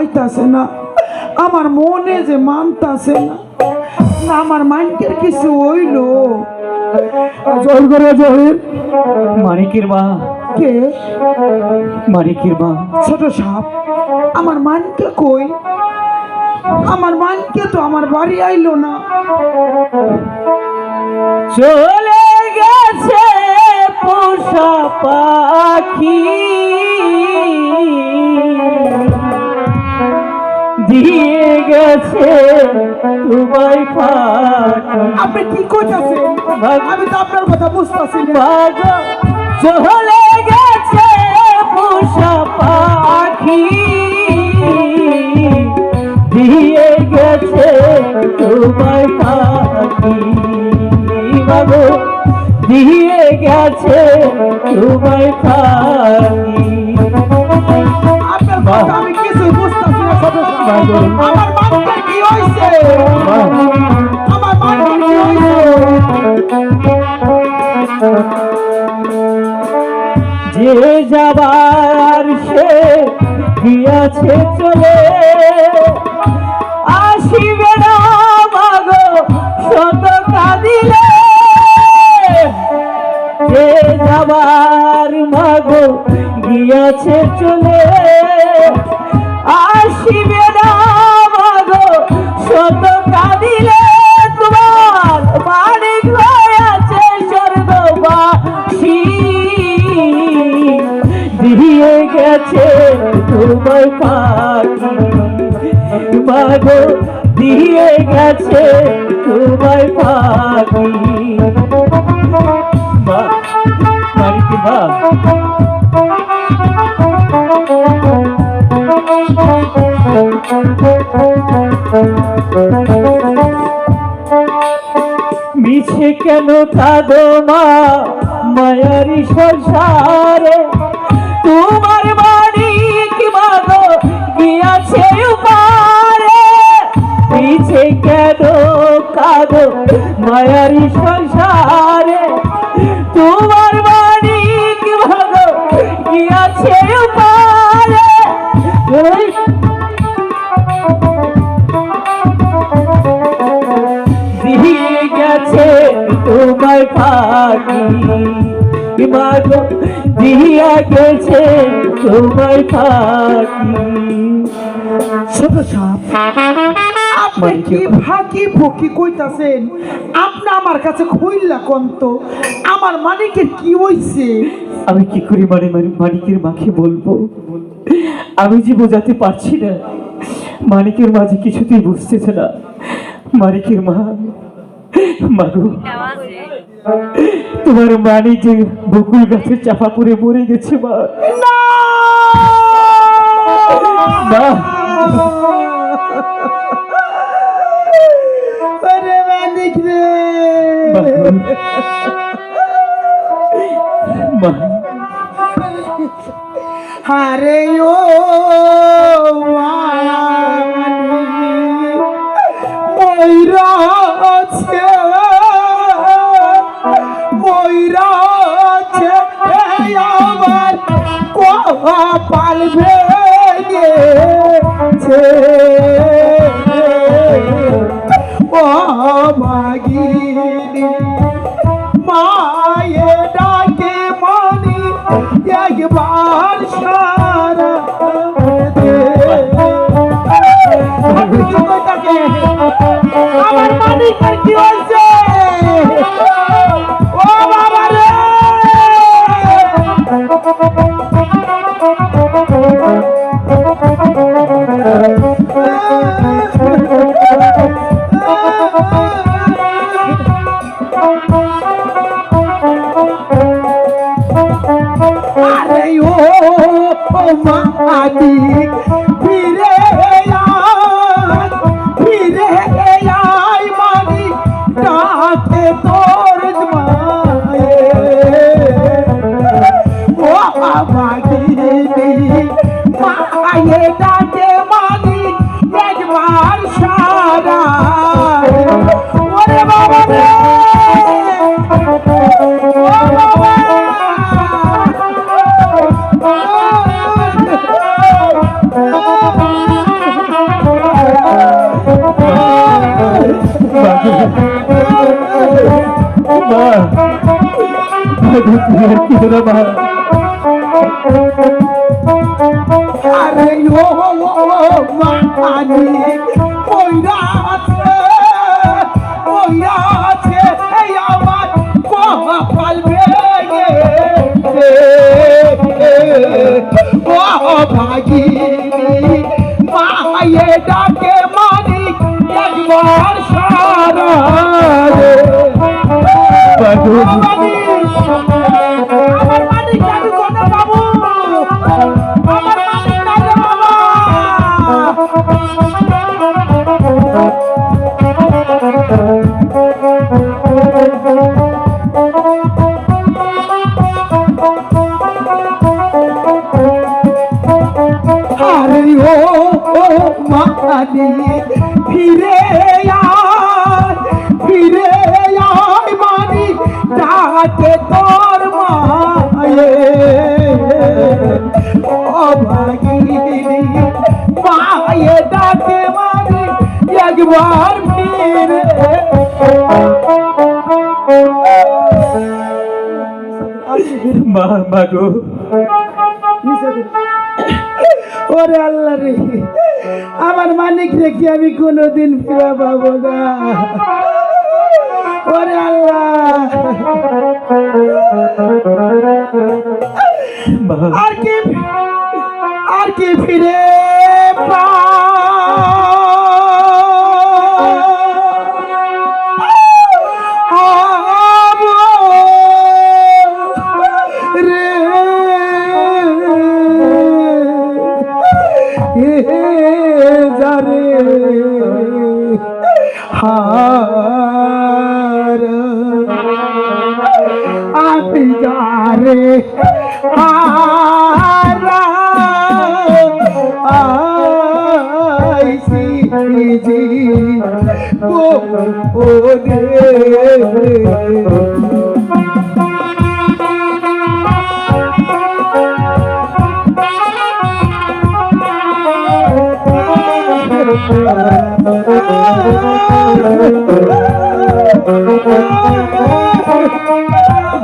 আইতাছে না, আমার মনে যে মানতাছে না, না আমার মাইন্ডের কিছু হইল। জোর করে জোর মানিকের মা, কে? মানিকের মা। ছোট সাপ, আমার মানকে কই? আমার মানকে তো আমার বাড়ি আইলো না। চলে গেছে পোষা পাখি, দিয়ে গেছে তোমায় পাখি। আপনি কি কইতাছেন? আমি তো আপনার কথা বুঝতাছি না। বাবা চলে গেছে পোষা পাখি, দিয়ে গেছে তোমায় পাখি। বাবা দিয়ে গেছে তোমায় পাখি। আপনার কথা আমি কিছু বুঝতাছি না ছোট সাপ। আমার মানকে কি হইছে? আমার মানকে কি হইছে? যে যাবার সে গিয়াছে চলে, আসিবে না মাগো শত কাঁদিলে। যে যাবার মাগো গিয়াছে চলে, আসিবে না মাগো শত কাঁদিলে। তোমার মানিক হয়েছে স্বর্গবাসী, দিয়ে গেছে তোমায় পাখি। মাগো দিয়ে গেছে তোমায় পাখি। মা, মানিক মা। মিছে কেন কাঁদো মা মায়ারি সংসারে, তোমার মানিক মাগো গিয়াছে উপারে। মিছে কেন কাঁদো মায়ারি সংসারে, তোমার মানিক মাগো গিয়াছে উপারে। দিয়ে গেছে তোমায় পাখি। মাগো দিয়া গেছে তোমায় পাখি। ছোট সাপ, আপনি কি ফাঁকি ফকি কইতাছেন? আপনি আমার কাছে খুইল্লা কন্ত আমার মানিকের কি হইছে? আমি কি করি মানিকের মাকে বলবো? আমি যে বোঝাতে পারছি না, মানিকের মাঝে কিছুতেই বুঝতেছে না। মানিকের মা, মাগো তোমার মানিক যে বকুল গাছের চাপা পড়ে মরে গেছে মা। মা, আরে মানিক রে, মা, আরে ও ময়রাছে ময়রাছে আমার কপাল ভেঙেছে। ও মাগিনী মায়ে ডাকে মানি একবার সারা দে। তুমি আর কি না মা। আরে ও মানি কইরা আছে এই আমার কপাল ভেঙে ও ভাগিনী মায়ে ডাকে মানি একবার সারা রে বাবু আমার মানিক জাদু কোনা বাবু আমার মানিক জাদু বাবা আরে ও মানি ফিরে আয় মানি ডাকে তোর মায়ে ও ভাগিনী মায়ে ডাকে মানি একবার ফিরে মা মা গো ওরে আল্লাহ রে আমার মানিক রেখে আমি কোনোদিন ফিরে পাবো না ওরে আল্লাহ মা আর কি ফিরে যারে হার আমি যারে হারা আইসি জি ও রে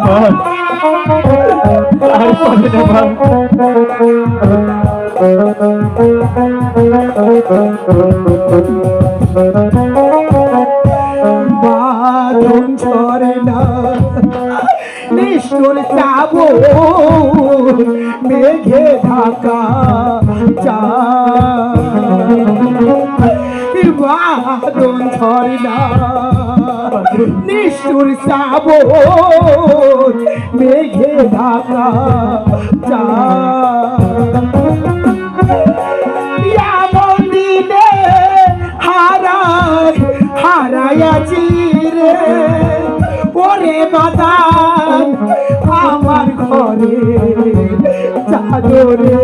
আর পাবে না মা। বাঁধন ছড়ে না নিষ্ঠুর চাবো মেঘে ঢাকা বাঁধন ছড়ে না নিষ্ঠুর চাবো মেঘে ঢাকা দিনে হারায়াছি রে ওরে বাদান আমার ঘরে চাদরে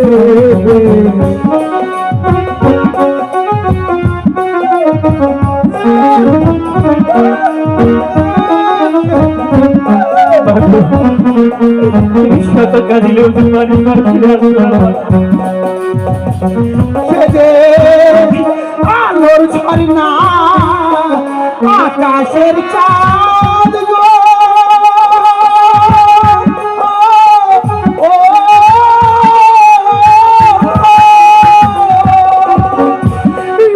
শত কাঁদিলেও তোমার আলোর ঝর্ণা আকাশের চাঁদ গো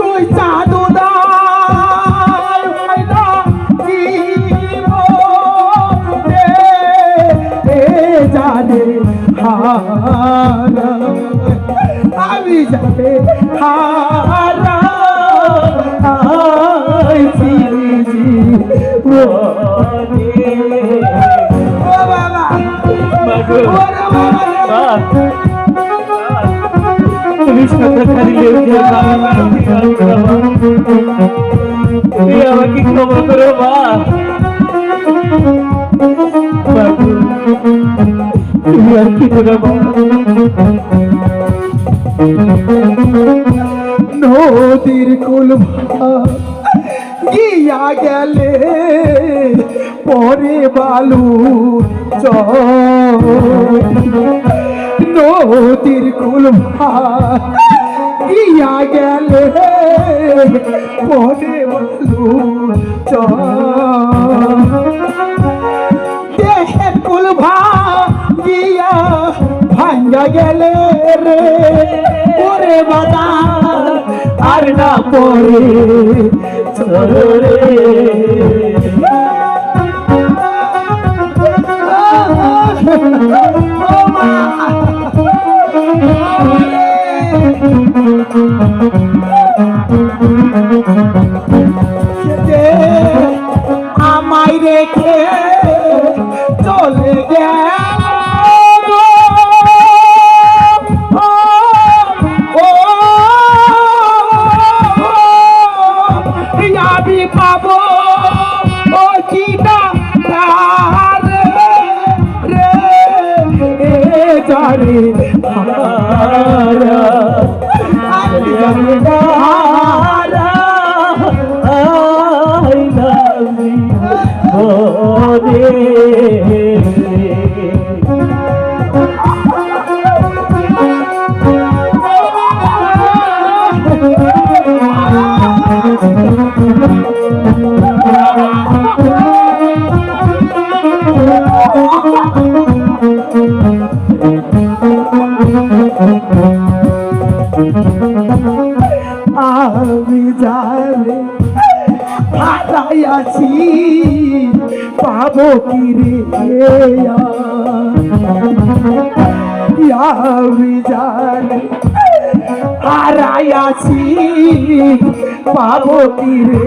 ওই চাঁদ জানে হারা আমি যাবে হারা ও বাবা তুমি শত কাঁদিলেও তুমি আমাকে ক্ষমা করো মা। তুমি আর কি করো মা। নদীর কুল গিয়া গেলে পরে বালু নদীর কুল গিয়া গেলে পরে বালু দেহের কুল গিয়া ভাঙ্গা গেলে রে ওরে বাজার আর না পরে চলো রে আমায় রেখে চলে গেল আমি পাবো ও চিটা রে যারে আমি জানে হারাইয়াছি পাবো কি রে আমি জানে হারাইয়াছি পাবো কি রে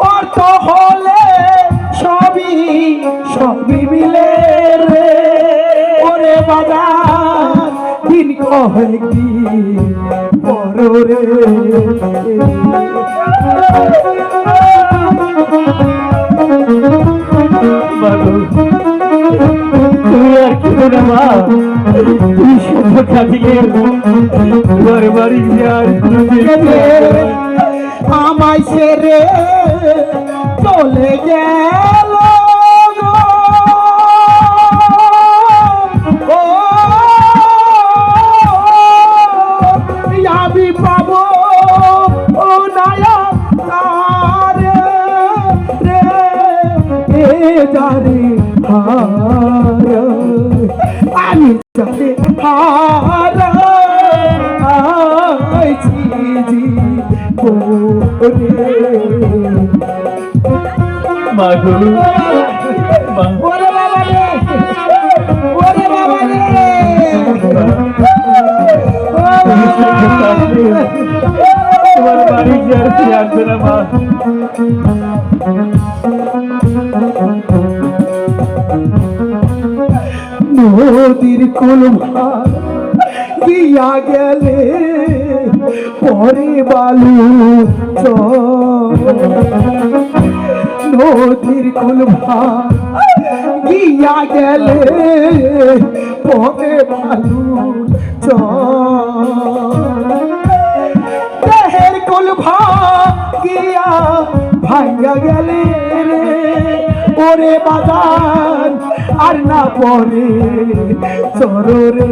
অর্থ হলে সবই সবই মিলে রে ওরে বাজার দিন কয়েকদিন পর রে তুমি আর কেউ না মা তুমি শুধু কাঁদিয়ে তোমার বাড়ি আর আমায় ছেড়ে চলে গেল আমি পাবো ও নায়া রে যারে আমি যারে হারাইছি মাগো ওরে বাবা রে ওরে বাবা রে তোমার বাড়ি আর কি আসবে না মা নদীর কুল গিয়া গেলে পরে বালু নদীর কুল গিয়া গেলে পরে বালু দেহের কুল গিয়া ভাঙ্গা গেলে রে ওরে বাজার আর না পরে চলো রে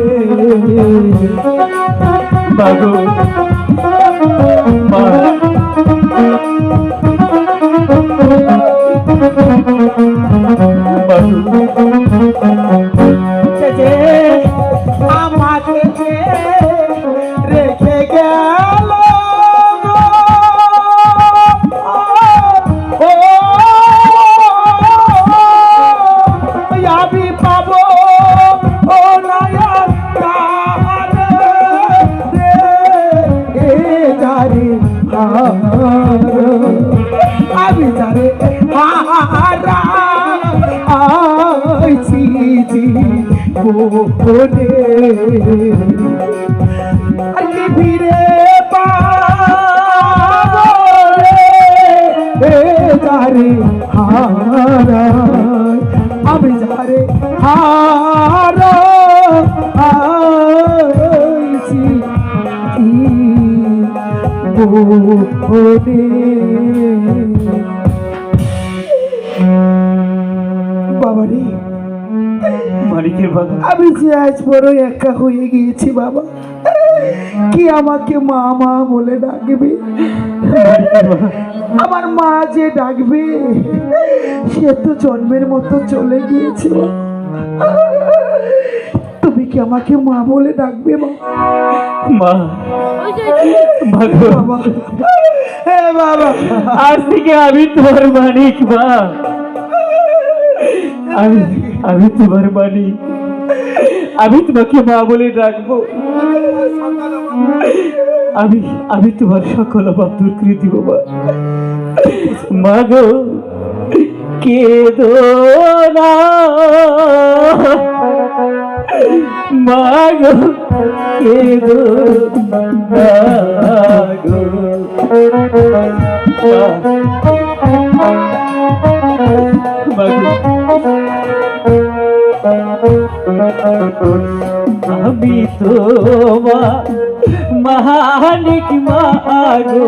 মাগো মা আমাকে রেখে গেল আমি পাবো ও নয়া যারে আমি যারে হারাইছি জীবনে আর কি ফিরে পাবো রে যারে হারাই আমি যারে হারাইছি জীবনে বাবারে মালিকের বাবা আমি যে আজ বড় একা হয়ে গিয়েছি বাবা কি আমাকে মা মা বলে ডাকবে মানিকের মা, আমার মা যে ডাকবে সে তো জন্মের মতো চলে গিয়েছে। তুমি কি আমাকে মা বলে ডাকবে মা? মা, মা গো, বাবা, হে বাবা, আজ থেকে আমি তোমার মানিক মা। আমি তোমার মানিক, আমি তোমাকে মা বলে ডাকবো। আমি তোমার সকল অভাব দূর করে দিব মা। মা গো, কেঁদো না মা গো, কেঁদো না গো। মা গো, আমি তোমার মানিক মা গো,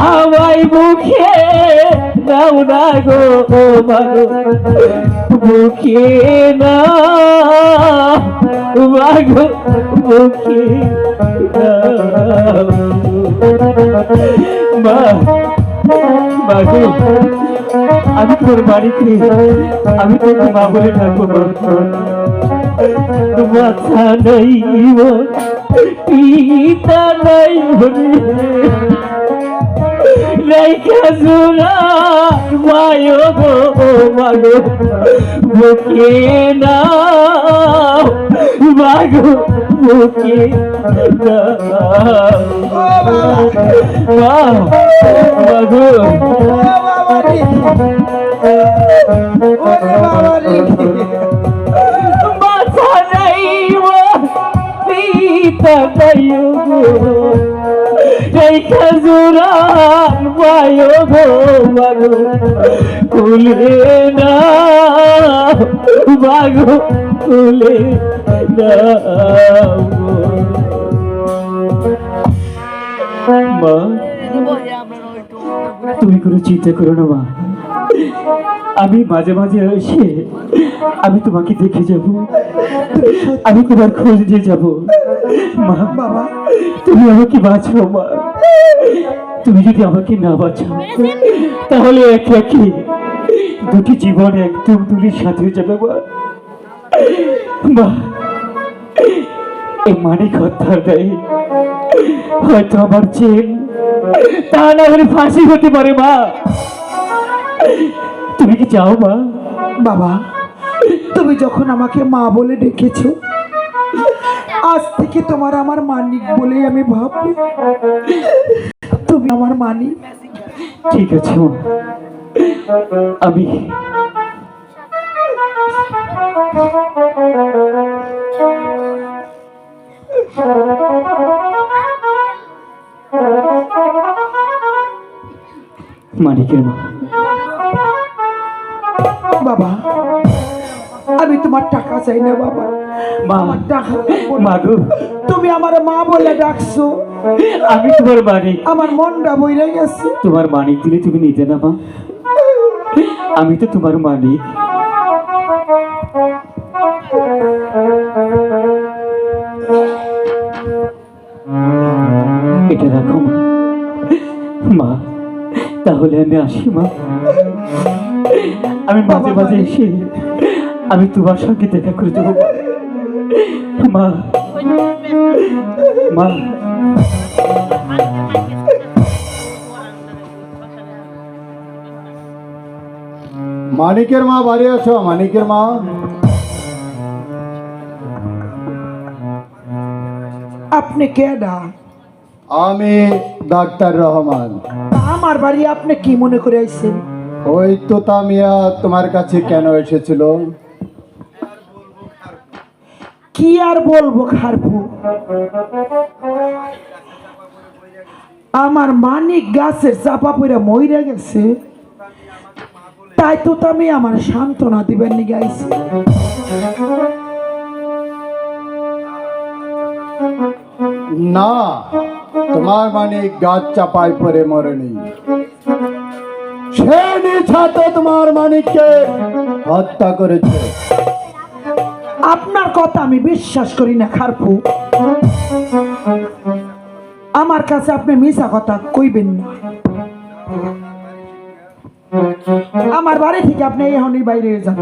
আমায় মুখে নাও না গো মা গো, মুখে নাও মা গো, মুখে নাও মা। মা গো, আমি তোর বাড়িতে আমি তোকে মা বলে ডাকবো মা। মাথা নাই পিতা নাই রাইখা জোড়া মায় গো মাগো, বুকে নাও মাগো, বুকে নাও মাগো। মাথা নাই পিতা নাই গো রাইখা জোড়া মায় গো মাগো, কুলে নাও মাগো, কুলে নাও মা। তুমি কোনো চিন্তা করো না মা, আমি মাঝে মাঝে এসে আমি তোমাকে দেখে যাব, আমি তোমার খোঁজ দিয়ে যাব মা। বাবা, তুমি আমাকে বাঁচাও মা। তুমি যদি আমাকে না বাঁচাও তাহলে এক একই দুটি জীবন একদম তুলির সাথে হয়ে যাবে মা। মা, এই মানিক হত্যার দায়ে হয়তো আমার চেন, তা না হলে ফাঁসি হতে পারে মা। তুমি কি চাও মা? বাবা, তুমি যখন আমাকে মা বলে ডেকেছো, আজ থেকে তোমার আমার মানিক বলেই আমি ভাববো। তুমি আমার মানিক। ঠিক আছে মা, আমি মানিকের মা। বাবা, আমি তোমার টাকা চাই না বাবা, মা, আমার টাকা লাগবে না। মা গো, তুমি আমার মা বলে ডাকছো, আমি তোমার মানিক। আমার মনটা বইরে গেছে। তোমার মানিক দিলে তুমি নিতে না মা? আমি তো তোমার মানিক। এটা রাখো মা। মা, তাহলে আমি আসি মা। আমি মাঝে মাঝে এসে আমি তোমার সঙ্গে দেখা করে দেবো মা। মা, মানিকের মা বাড়ি আছো? মানিকের মা, আপনি কেডা? আমি ডাক্তার রহমান। আমার বাড়ি আপনি কি মনে করে আইছেন? ওই তো তামিয়া তোমার কাছে কেন এসেছিল? কি আর বলবো খারপু, আমার মানিক গাছের চাপা পড়ে মইরা গেছে, তাই তো আমি আমার সান্ত্বনা দিবেন নিয়ে গাইছি। না, তোমার মানিক গাছ চাপায় পড়ে মরেনি। সে নিছাতে তোমার মানিককে হত্যা করেছে। আপনার কথা আমি বিশ্বাস করি না খারপু। আমার কাছে আপনি মিছা কথা কইবেন না। আমার বাড়ি থেকে আপনি এখনই বাইরে যান।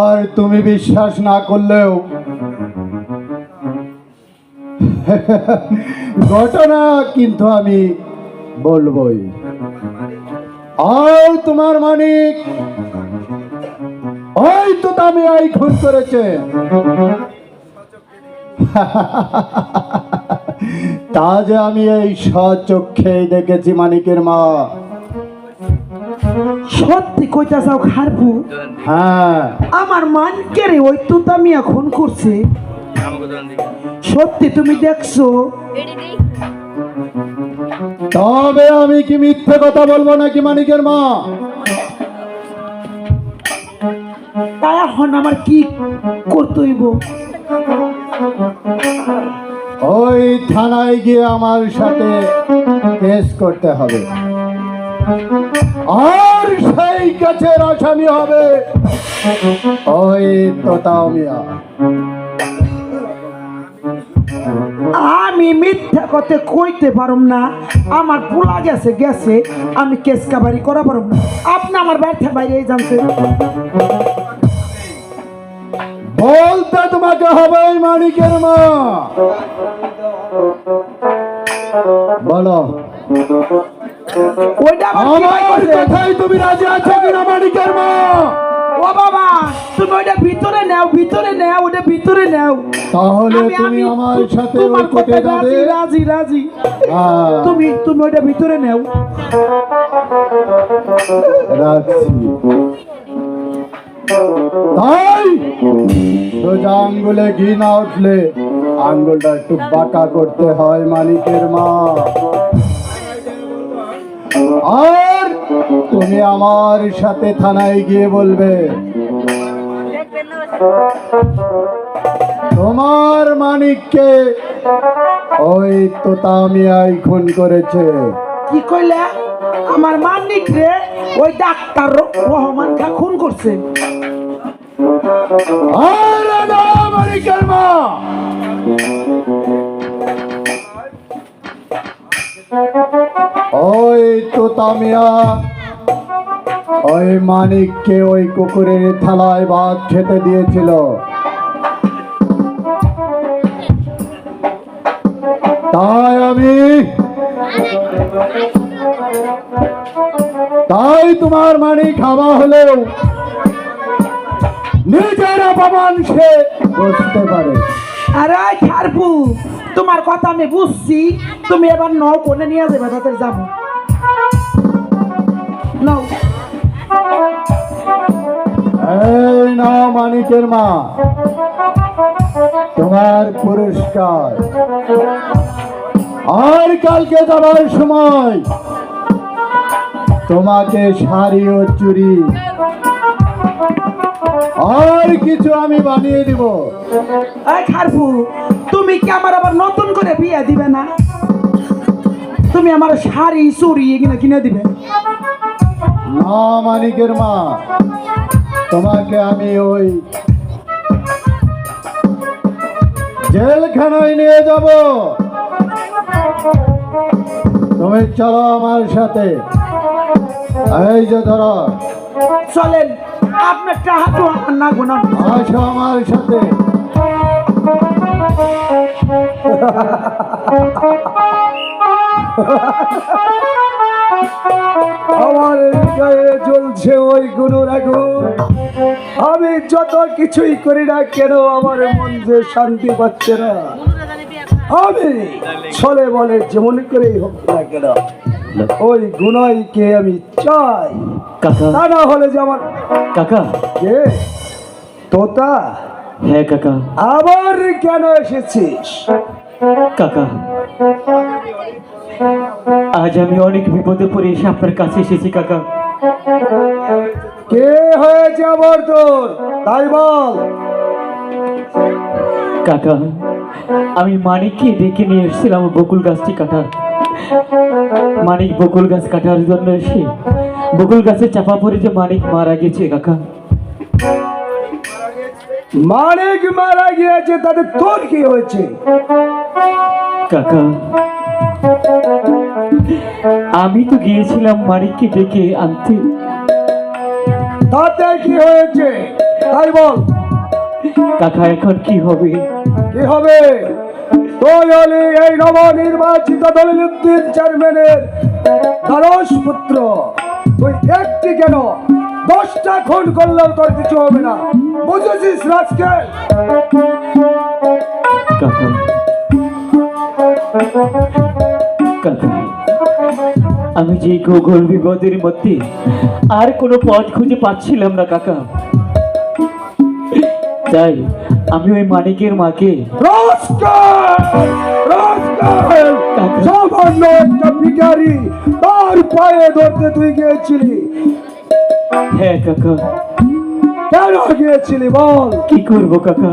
আর তুমি বিশ্বাস না করলেও ঘটনা কিন্তু আমি বলবই। আর তোমার মানিক ওই তো আমি আই খুন করেছে। তা যে আমি এই স্বচক্ষেই দেখেছি মানিকের মা। সত্যি কইতা চাও খারপু? হ্যাঁ, আমার মানকে রে ওই তুতা মিয়া খুন করছে? সত্যি তুমি দেখছো? তবে আমি কি মিথ্যে কথা বলবো নাকি মানিকের মা? তাই এখন আমার কি করতে হইব? ওই থানায় গিয়ে আমার সাথে কেস করতে হবে, আর সেই কাছের আসামি হবে ওই তোতা মিয়া। আমি মিথ্যা কথা কইতে পারুম না। আমার পোলা গেছে গেছে, আমি কেস কাবারি করা পারুম না। আপনি আমার বাড়িতে বাইরে জানছেন, বলতে তোমাকে হবে মানিকের মা। বলো, ওইটা আবার কি আমার করছে? কথাই তুমি রাজি আছো কিনা মানিকের মা? ও বাবা, তুমি ওইটা ভিতরে নাও, ভিতরে নাও, ওটা ভিতরে নাও। তাহলে আমি- তুমি আমি আমার সাথে তোমার ওই কোর্টে কথায় যাবে। রাজি রাজি রাজি। হ্যাঁ, তুমি ওইটা ভিতরে নাও। রাখছি। তাই সোজা আঙ্গুলে ঘি না উঠলে আঙ্গুলটা একটু বাঁকা করতে হয় মানিকের মা। আর তুমি আমার সাথে থানায় গিয়ে বলবে তোমার মানিককে ওই তোতা মিয়াই খুন করেছে। কি কইলে? আমার মানিক রে ওই ডাক্তার রহমান খা খুন করছে। আরে না মানিকের মা, ওই তোতা মিয়া ওই মানিককে ওই কুকুরের থালায় ভাত খেতে দিয়েছিল। তাই তোমার মানিক খাওয়া হলেও নিজের অপমান সে বুঝতে পারে। আরে খারপু, তোমার কথা আমি বুঝছি। তুমি এবার নও কোনে নিয়ে যাবে, তাদের যাবো নাও। এই নাও মানিকের মা, তোমার পুরস্কার। আর কালকে যাবার সময় তোমাকে শাড়ি ও চুড়ি আর কিছু আমি বানিয়ে দিব। এই খারপু, তুমি কি আমার আবার নতুন করে বিয়ে দিবে না? তুমি আমার শাড়ি চুড়ি এগুলো কিনে দিবে? না মানিকের মা, তোমাকে আমি ওই জেলখানায় নিয়ে যাব। তুমি চলো আমার সাথে। এই যে ধরো, চলেন, আপনার টাকা তো আমার না গোনা। আসো আমার সাথে। আমার গায়ে জ্বলছে ওই গুণের আগুন। আমি যত কিছুই করি না কেন আমার মন যে শান্তি পাচ্ছে না। আমি ছলে বলে যেমন করেই হোক না কেন ওই গুণাইকে আমি চাই। কাকা, তা না হলে যে আমার কাকা। কে তোতা, হ্যাঁ কাকা। আবার কেন এসেছিস? কাকা, আজ আমি অনেক বিপদে পড়ে এসে আপনার কাছে এসেছি কাকা। কে হয়েছে আবার তোর, তাই বল। কাকা, আমি মানিককে ডেকে নিয়ে এসেছিলাম বকুল গাছটি কাটার। মানিক বকুল গাছ কাটার জন্য এসে বকুল গাছে চাপা পড়ে যে মানিক মারা গেছে কাকা। মানিক মারা গিয়েছে, তাতে তোর কি হয়েছে? কাকা, আমি তো গিয়েছিলাম মানিককে ডেকে আনতে। তাতে কি হয়েছে তাই বল। কাকা, এখন কি হবে? কি হবে? তুই হলি এই নবনির্বাচিত দলিলুদ্দিন চেয়ারম্যানের দ্বারস পুত্র। তুই একটি কেন 10টা খুন করলেও তোর কিছু হবে না, বুঝেছিস রাজকে? কাকা, কাকা, আমি যে গোগল বিপদের মধ্যে আর কোনো পথ খুঁজে পাচ্ছিলাম না কাকা, তাই আমি ওই মানিকের মাকে সামান্য একটা ভিখারি তার পায়ে ধরতে তুই গিয়েছিলি। হ্যাঁ কাকা। কেন গিয়েছিলি বল? কি করব কাকা,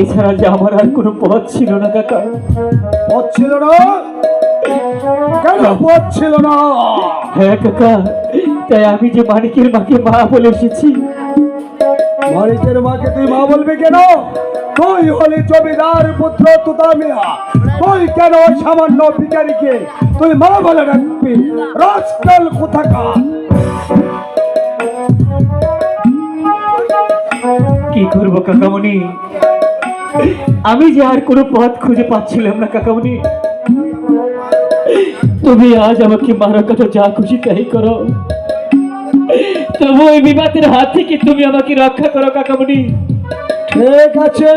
এছাড়া যে আমার আর কোনো পথ ছিল না কাকা। পথ ছিল না? কেন পথ ছিল না? হ্যাঁ কাকা, তাই আমি যে মানিকের মাকে মা বলে এসেছি। মানিকের মাকে তুই মা বলবি কেন? তুই হলি জমিদার পুত্র তুতা মিয়া, তুই কেন ওই সামান্য ভিখারিকে তুই মা বলে ডাকবি? রাজকাল কোথাকার! কি করব কাকামণি, আমি যে আর কোনো পথ খুঁজে পাচ্ছিলাম না কাকামণি। তুমি আজ আমাকে মারো কাটো, যা খুশি তাই করো, তবু ওই বিবাদের হাত থেকে তুমি আমাকে রক্ষা করো কাকামণি। ঠিক আছে,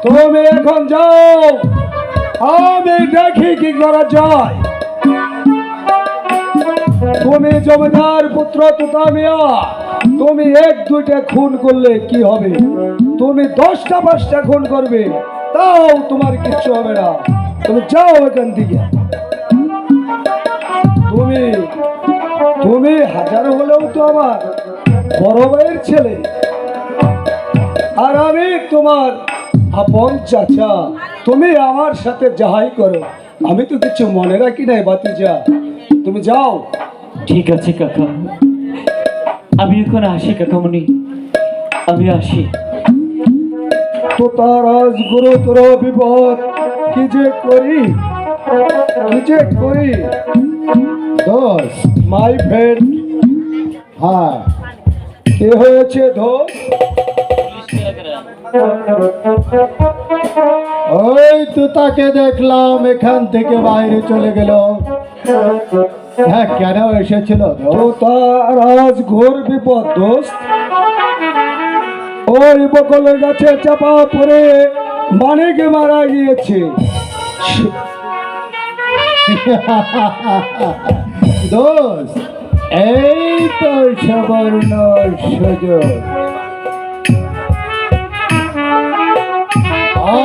তুমি এখন যাও, আমি দেখি কি করা যায়। তুমি জমিদার পুত্র তুতা মিয়া, তুমি 1-2টা খুন করলে কি হবে? তুমি 10টা 5টা খুন করবে, তাও তোমার কিচ্ছু হবে না। তুমি যাও এখান থেকে। তুমি তুমি হাজার হলেও তো আমার বড় ভাইয়ের ছেলে, আর আমি তোমার আপন চাচা। তুমি আমার সাথে যাহাই করো, আমি তো কিছু মনে রাখি নাই বাতিজা। তুমি যাও। ঠিক আছে কাকা, আমি এখন আসি কাকামণি, আমি আসি। তো তার আজ গুরুতর বিপদ, কি যে করি, কি যে করি। দোস্ত, মাই ফ্রেন্ড, হ্যাঁ, কি হয়েছে ধোস? ওই তো তাকে দেখলাম এখান থেকে বাইরে চলে গেল। হ্যাঁ, কেন এসেছিল তো তার আজ ঘোর বিপদ দোস্ত। ওই বকলের গাছে চাপা পড়ে মানিক মারা গিয়েছে। দোস্ত, এই তো সুবর্ণ সুযোগ।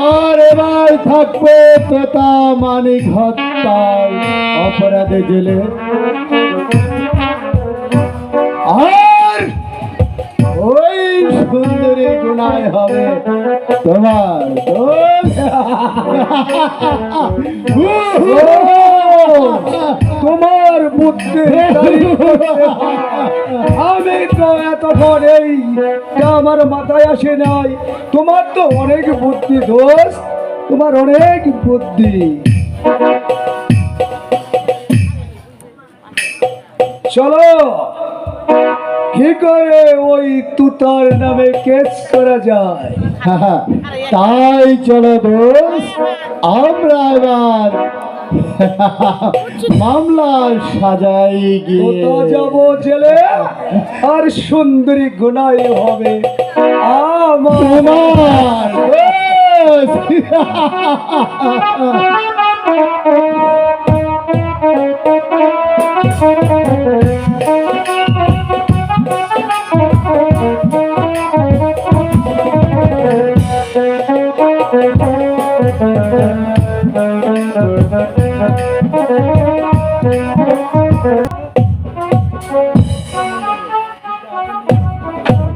আর এবার থাকবে তোতা মানিক হত্যার অপরাধে জেলে। আর ওই সুন্দরী গুনায় হবে তোমার তোমার বুদ্ধি আমি তো এতক্ষণ এইটা আমার মাথায় আসে নাই। তোমার তো অনেক বুদ্ধি দোস্ত, তোমার অনেক বুদ্ধি। চলো, কি করে ওই তুতার নামে কেস করা যায়? তাই চলো দোস্ত, আমরা এবার মামলা সাজাই গিয়ে কোথা যাবো জেলে, আর সুন্দরী গুনাই হবে আমার। তোমার দোস্ত।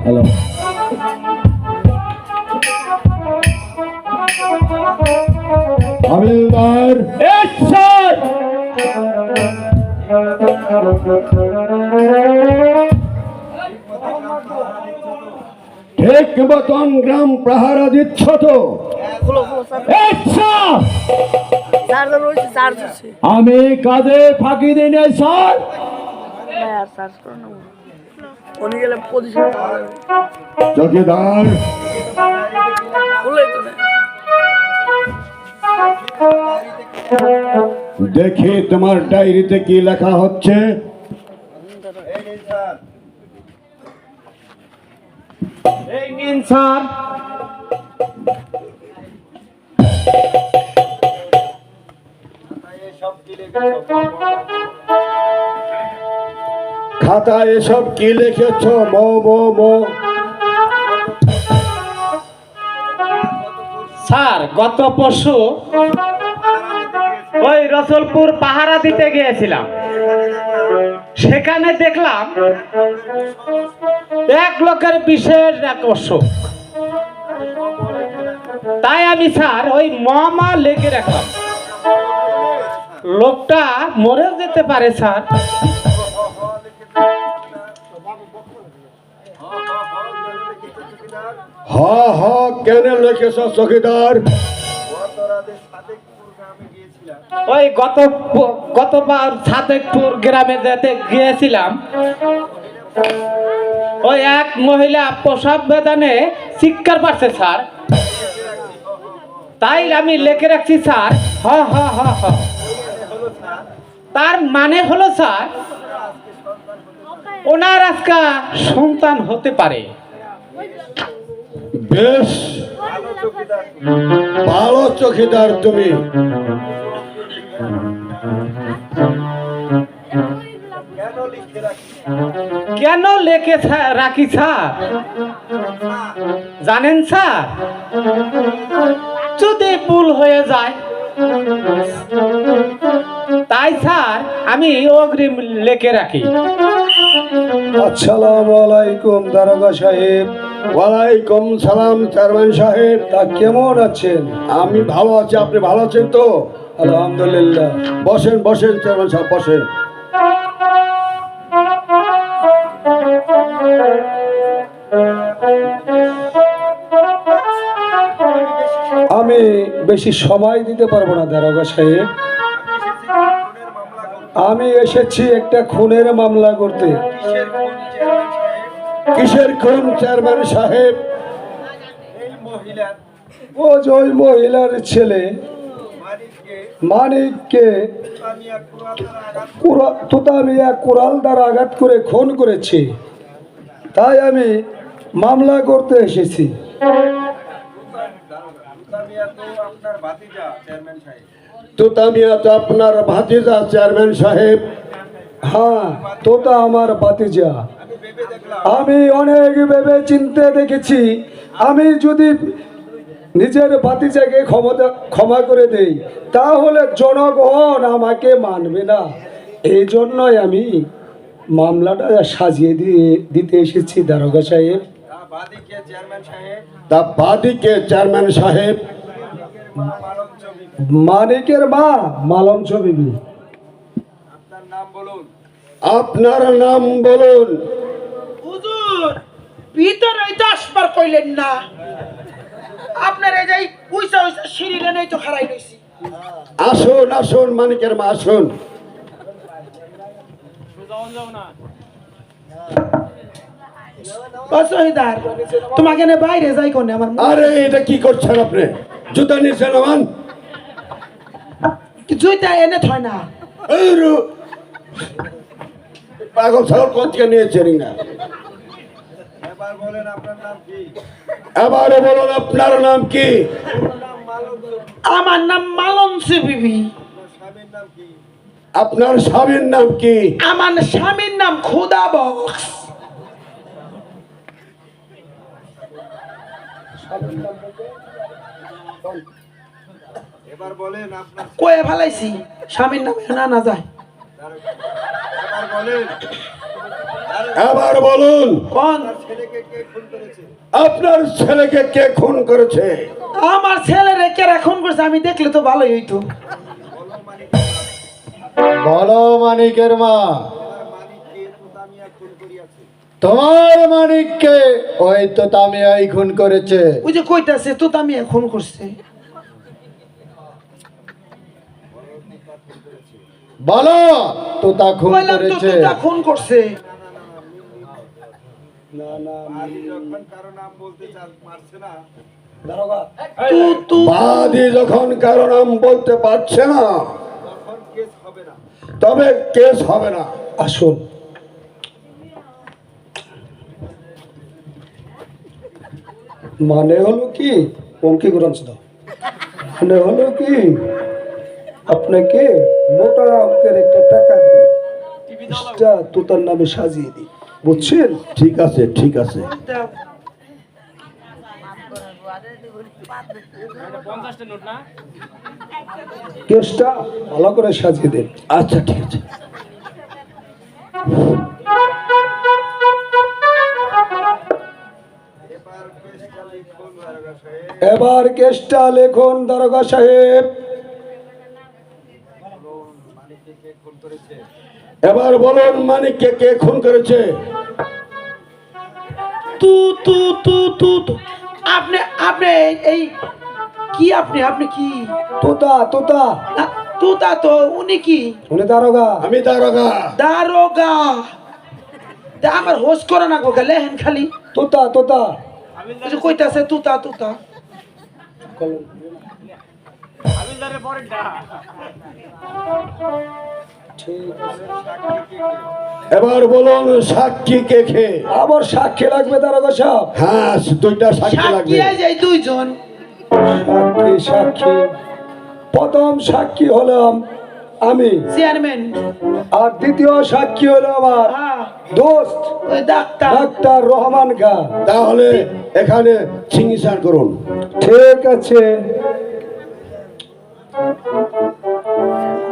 হ্যালো, হাবিলদার, ঠিক মতন গ্রাম পাহারা দিচ্ছ তো? আচ্ছা, আমি কাজে ফাঁকি দিই না স্যার। চৌকিদার, দেখি তোমার ডায়েরিতে কি লেখা হচ্ছে। এই নিন স্যার। খাতায় এসব কি লিখেছ? মো মো মো। স্যার, গত পরশু ওই রসুলপুর পাহারা দিতে গিয়েছিলাম, সেখানে দেখলাম এক লোকের বিশেষ এক অসুখ। তাই আমি স্যার ওই মমা লেগে রাখলাম। লোকটা মরে যেতে পারে স্যার। হ হ, কেন লিখেছ চৌকিদার? ওই গতবার সাদেকপুর গ্রামে যেতে গিয়েছিলাম, ওই এক মহিলা প্রসব বেদনে চিৎকার পাচ্ছে স্যার। তাই আমি লিখে রাখছি স্যার, হ হ হ হ। তার মানে হলো স্যার, ওনার আজকে সন্তান হতে পারে। বেশ ভালো চৌকিদার তুমি। কেন লেখে রাখি স্যার জানেন স্যার? যদি ভুল হয়ে যায়, তাই স্যার আমি অগ্রিম লিখে রাখি। আসসালামু আলাইকুম দারোগা সাহেব। ওয়ালাইকুম সালাম চেয়ারম্যান সাহেব। তা কেমন আছেন? আমি ভালো আছি, আপনি ভালো আছেন তো? আলহামদুলিল্লাহ। বসেন বসেন চেয়ারম্যান সাহেব, বসেন। আমি বেশি সময় দিতে পারবো না দারোগা সাহেব। আমি এসেছি একটা খুনের মামলা করতে। কিসের খুন চেয়ারম্যান সাহেব? ও যে ওই মহিলার ছেলে মানিককে তুতামিয়া কোরাল দ্বারা আঘাত করে খুন করেছে। তাই আমি মামলা করতে এসেছি। তুতামিয়া তো আপনার ভাতিজা চেয়ারম্যান সাহেব। হ্যাঁ, তোতা আমার ভাতিজা। আমি অনেক ভেবে চিনতে দেখেছি, আমি যদি নিজের ভাতিজাকে ক্ষমা করে দেই, তাহলে জনগণ আমাকে মানবে না। এই জন্যই আমি মামলাটা সাজিয়ে দিতে এসেছি দারোগা সাহেব। তা বাদীকে চেয়ারম্যান সাহেব? মানিকের মা মালঞ্চ বিবি। আপনার নাম বলুন। হুজুর, ভিতরে তো আসবার কইলেন না। আপনার এই যে উইসা উইসা সিঁড়িলে নেই তো খারাই রইছি। আসুন আসুন মানিকের মা, আসুন। অসহিদার, তোমাকে নে বাইরে যাই কোনে আমার। আরে এটা কি করছেন আপনি? জুতা নিচ্ছেন আমার? জুইটা এনে থয় না। এই পাগল ছাগল কোথেকে নিয়েছেন না? এবারে বলুন আপনার নাম কি? আমার নাম মালঞ্চি বিবি। আপনার স্বামীর নাম কি? আমার স্বামীর নাম খোদা বক্স। কয়ে ফেলাইছি, স্বামীর নাম না না যায়। এবার বলুন কোন? আপনার ছেলেকে কে খুন করেছে? আমার ছেলেরে কেরা খুন করছে আমি দেখলে তো ভালোই হইতো। বলো মানিকের মা। তোমার মানিককে ওই তোতামিয়াই খুন করেছে। ওই যে কইতাছে তো আমি এখন করছে। বলো তোতা খুন কইলাম তো করেছে। তোতা খুন করছে। বাদী যখন কারো নাম বলতে পারছে না তবে কেস হবে না। আসুন। মানে হলো কি পঙ্কি গ্রন্থ দাও, মানে হলো কি আপনাকে মোটা অঙ্কের একটা টাকা দিই, তোতার নামে সাজিয়ে দিই, বুঝছেন? ঠিক আছে ঠিক আছে। কেসটা ভালো করে সাজিয়ে দেন। আচ্ছা ঠিক আছে। এবার কেসটা লেখুন দারোগা সাহেব। এবার বলুন মানিককে কে খুন করেছে? তু তু তু তু তু। আপনি আপনি এই কি আপনি কি তোতা তোতা না, তোতা তো উনি কি উনি দারোগা। আমি দারোগা। দারোগা। তা আমার হোস করে না গো লেহেন খালি তোতা তোতা ওই যে কইতাছে তুতা তুতা। এবার বলুন সাক্ষী কে খে? আবার সাক্ষী লাগবে দারোগা সাহেব। হ্যাঁ দুইটা সাক্ষী সাক্ষী লাগবে। এই যে দুইজন। সাক্ষী সাক্ষী প্রথম সাক্ষী হলাম আমি, চেয়ারম্যান। আর দ্বিতীয় সাক্ষী হলো আমার হ্যাঁ দোস্ত ওই ডাক্তার। ডাক্তার রহমান খান। তাহলে এখানে সিগনেচার করুন। ঠিক আছে।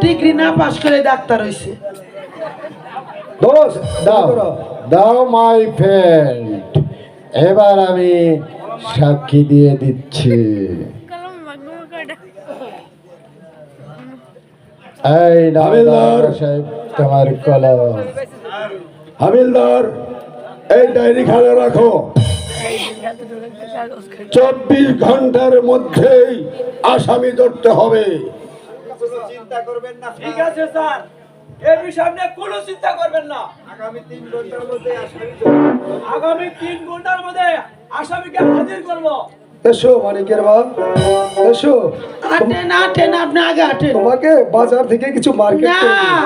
ডিগ্রি না পাস করে ডাক্তার হইছে। দোস্ত দাও করো। দাও মাই ফ্রেন্ড, এবার আমি সাক্ষী দিয়ে দিচ্ছি। এই নাও হাবিলদার। দারোগা সাহেব তোমার কলম। হাবিলদার এই ডায়েরি খানে রাখো। 24 ঘন্টার মধ্যেই আসামি ধরতে হবে। ঠিক আছে স্যার, এই বিষয়ে আপনি কোনো চিন্তা করবেন না। আগামী 3 ঘন্টার মধ্যে আসামিকে হাজির করব। এসো মানিকের মা, এসো। আটেন আটেন আপনি আগে আটেন। তোমাকে বাজার থেকে কিছু মার্কেট না করে দিই।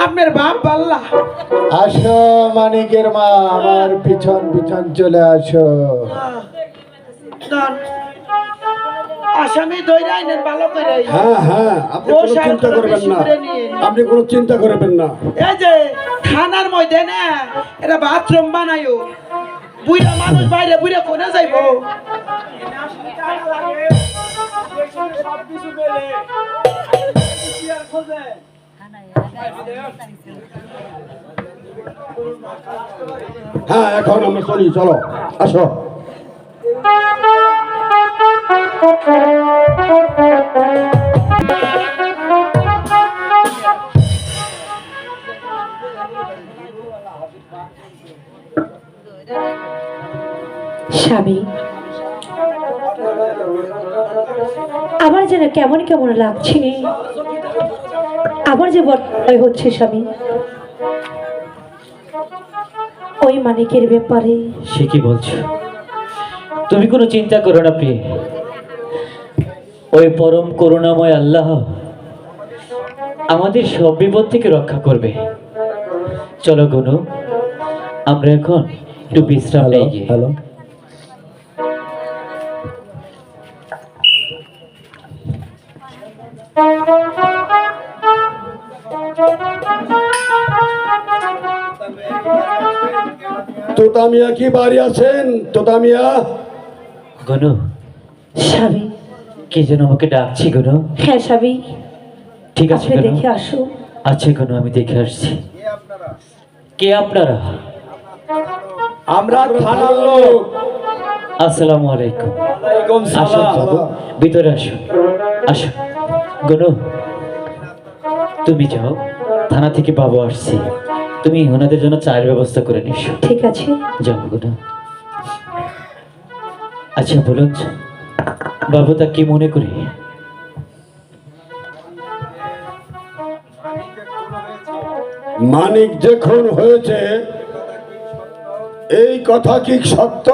আপনার বাপ পাল্লা। আসো মানিকের মা, আমার পিছন পিছন চলে আসো। দান। আসামি ধইরা আইনেন ভালো করে। হ্যাঁ হ্যাঁ আপনি ও কোনো সার চিন্তা করে করবেন বেশি না। করে নিয়েন। আপনি কোনো চিন্তা করবেন না। এই যে থানার ময়দানে এটা বাথরুম বানায়ো। বুইরা মানুষ বাইরে বুইরা কোনে যাইবো? সবকিছু পেলে আর খোঁজে। হ্যাঁ এখন আমরা চলি, চলো আসো। স্বামী, আমার যেন কেমন কেমন লাগছে, আমার যে বড় হচ্ছে স্বামী ওই মানিকের ব্যাপারে। সে কি বলছো? তুমি কোনো চিন্তা করো না প্রিয়, ওই পরম করুণাময় আল্লাহ আমাদের সব বিপদ থেকে রক্ষা করবে। চলো গুনু, আমরা এখন একটু বিশ্রাম নেই। হ্যালো। তোতা মিয়া কি বাড়ি আছেন? তোতা মিয়া। গুনু, স্বামী, কে যেন আমাকে ডাকছি গুনু। হ্যাঁ স্বামী, ঠিক আছে আপনি গুনু। দেখে আসুন। আচ্ছা গুনু, আমি দেখে আসছি। কে আপনারা? আমরা থানার লোক। আসসালামু আলাইকুম। ওয়ালাইকুম আসুন বাবু, ভিতরে আসুন। আসুন গুনু, তুমি যাও, থানা থেকে বাবু আসছি, তুমি ওনাদের জন্য চায়ের ব্যবস্থা করে নিস। ঠিক আছে। যাবো না। আচ্ছা বলুন বাবু, তা কি মনে করি? মানিক যে খুন হয়েছে এই কথা কি সত্য?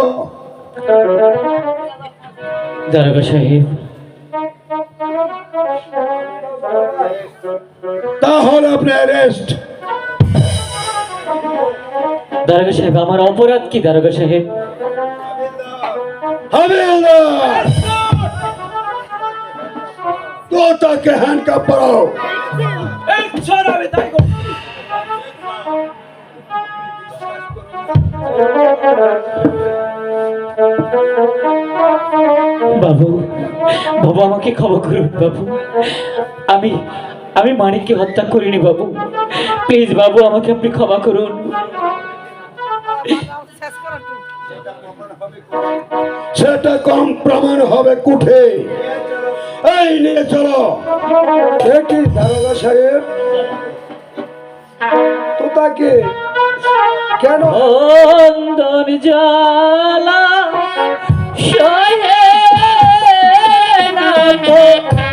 দারোগা সাহেব, তাহলে আপনি অ্যারেস্ট। দারোগা সাহেব, আমার অপরাধ কি দারোগা সাহেব? হাবিলদার, তো তাকে হ্যান্ডকাপ পরাও। বাবু, বাবু আমাকে ক্ষমা করুন বাবু। আমি আমি মানিককে হত্যা করিনি বাবু। প্লিজ বাবু, আমাকে আপনি ক্ষমা করুন। সেটা কম প্রমাণ হবে কুঠে। এই নিয়ে চলো। দেখি দারোগা সাহেব, তো তাকে কেন বন্দর জ্বালা সহে না মোরা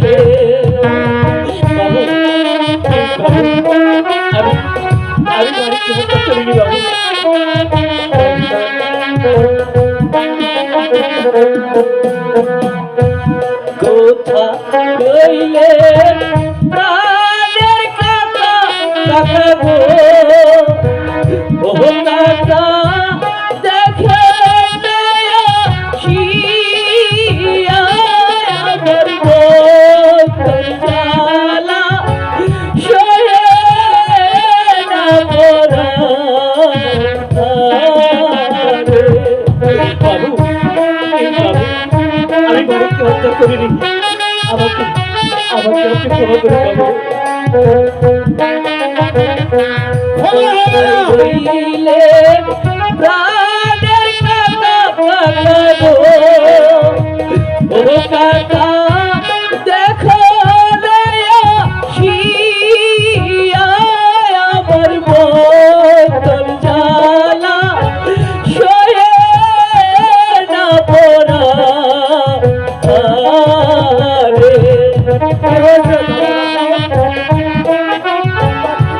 রে। বাবু, আমি মানিককে হত্যা করিনি বাবু। কোথা রইলে প্রাণের কাকা কাকা গো, ও কাকা দেখে আমার জ্বালা সহে না মোরা রে। বাবু, বাবু, আমি মানিককে হত্যা করিনি। আমাকে আমাকে আপনি ক্ষমা করে বাবু। হইলে প্রাণের কাকা কাকা গো, ও কাকা দেখো রে আসিয়া আমার বদল জ্বালা সহে না মোরা রে।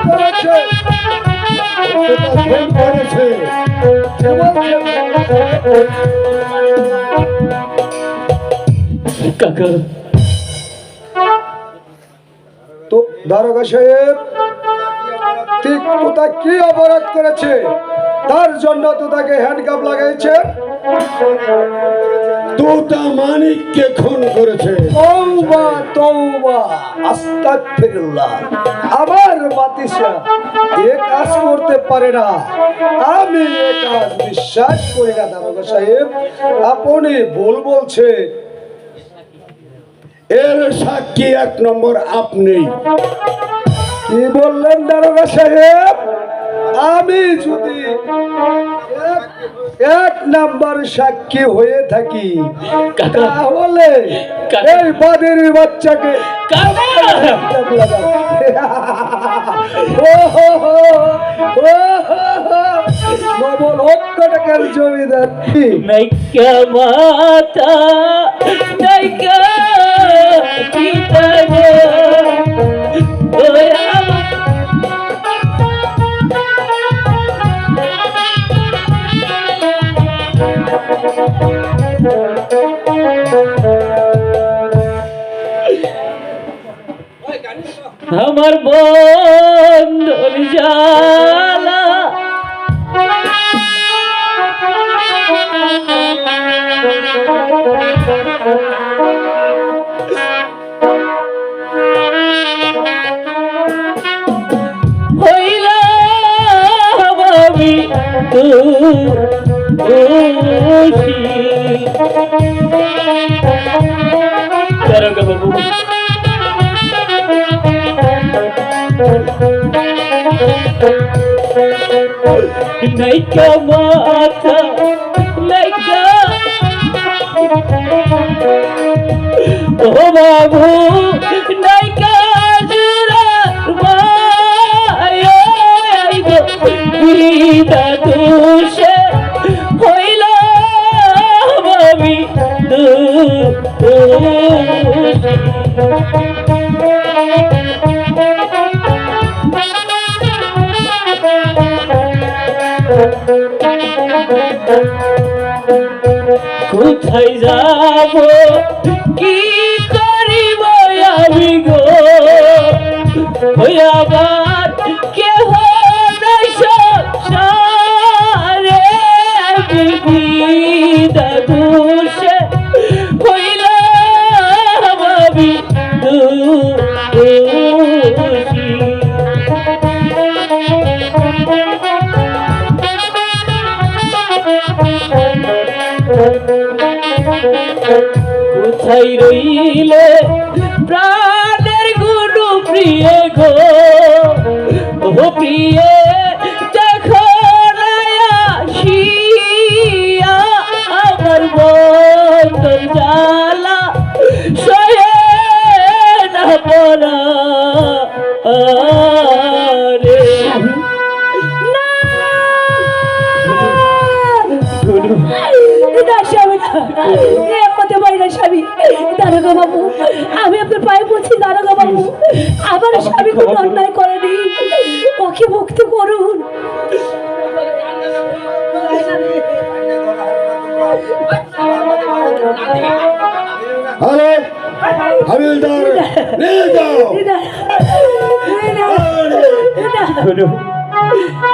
করেছে? সেটা খুন করেছে। কে বলছে? কাকা, তো দারোগা সাহেব, ঠিক তোতা কি অপরাধ করেছে তার জন্য তো তাকে হ্যান্ডকাপ লাগাইছে? তোতা মানিককে খুন করেছে। তওবা তওবা, আস্তাগফিরুল্লাহ। আমার বাতিসা এ কাজ করতে পারে না। আমি এ কাজ বিশ্বাস করি না দারোগা সাহেব, আপনি ভুল বলছে। এর সাক্ষী এক নম্বর আপনি। কি বললেন দারোগা সাহেব? আমি যদি এক নাম্বার সাক্ষী হয়ে থাকি কাকা। তাহলে কাকা। এই বাদের বাচ্চাকে নবল লক্ষ টাকার জমিদার নাইকা মাতা নাইকা পিতা গো, ওই আমার আমার বন্ধুর জ্বালা হইলাম আমি দোষী। দারোগা বাবু, নাইকা মাথা নাইকা ও বাবু, নাইকা জুড়া বিদাতুষে হইল আমি কোথায় যাব কি করিব আমি গো আবার কেহ নাই সংসারে বিদাতুষে হইল আমি কোথায় রইলে প্রাণের গুরু প্রিয় গো ও প্রিয় দেখো আসিয়া আমার বন্ধন জ্বালা সয়ে না পড়া রে দারোগা বাবু, আমি আপনার পায়ে পড়ছি দারোগা বাবু, আমার স্বামী কোনো অন্যায় করেনি, ওকে মুক্ত করুন। আরে হাবিলদার নিয়ে যাও।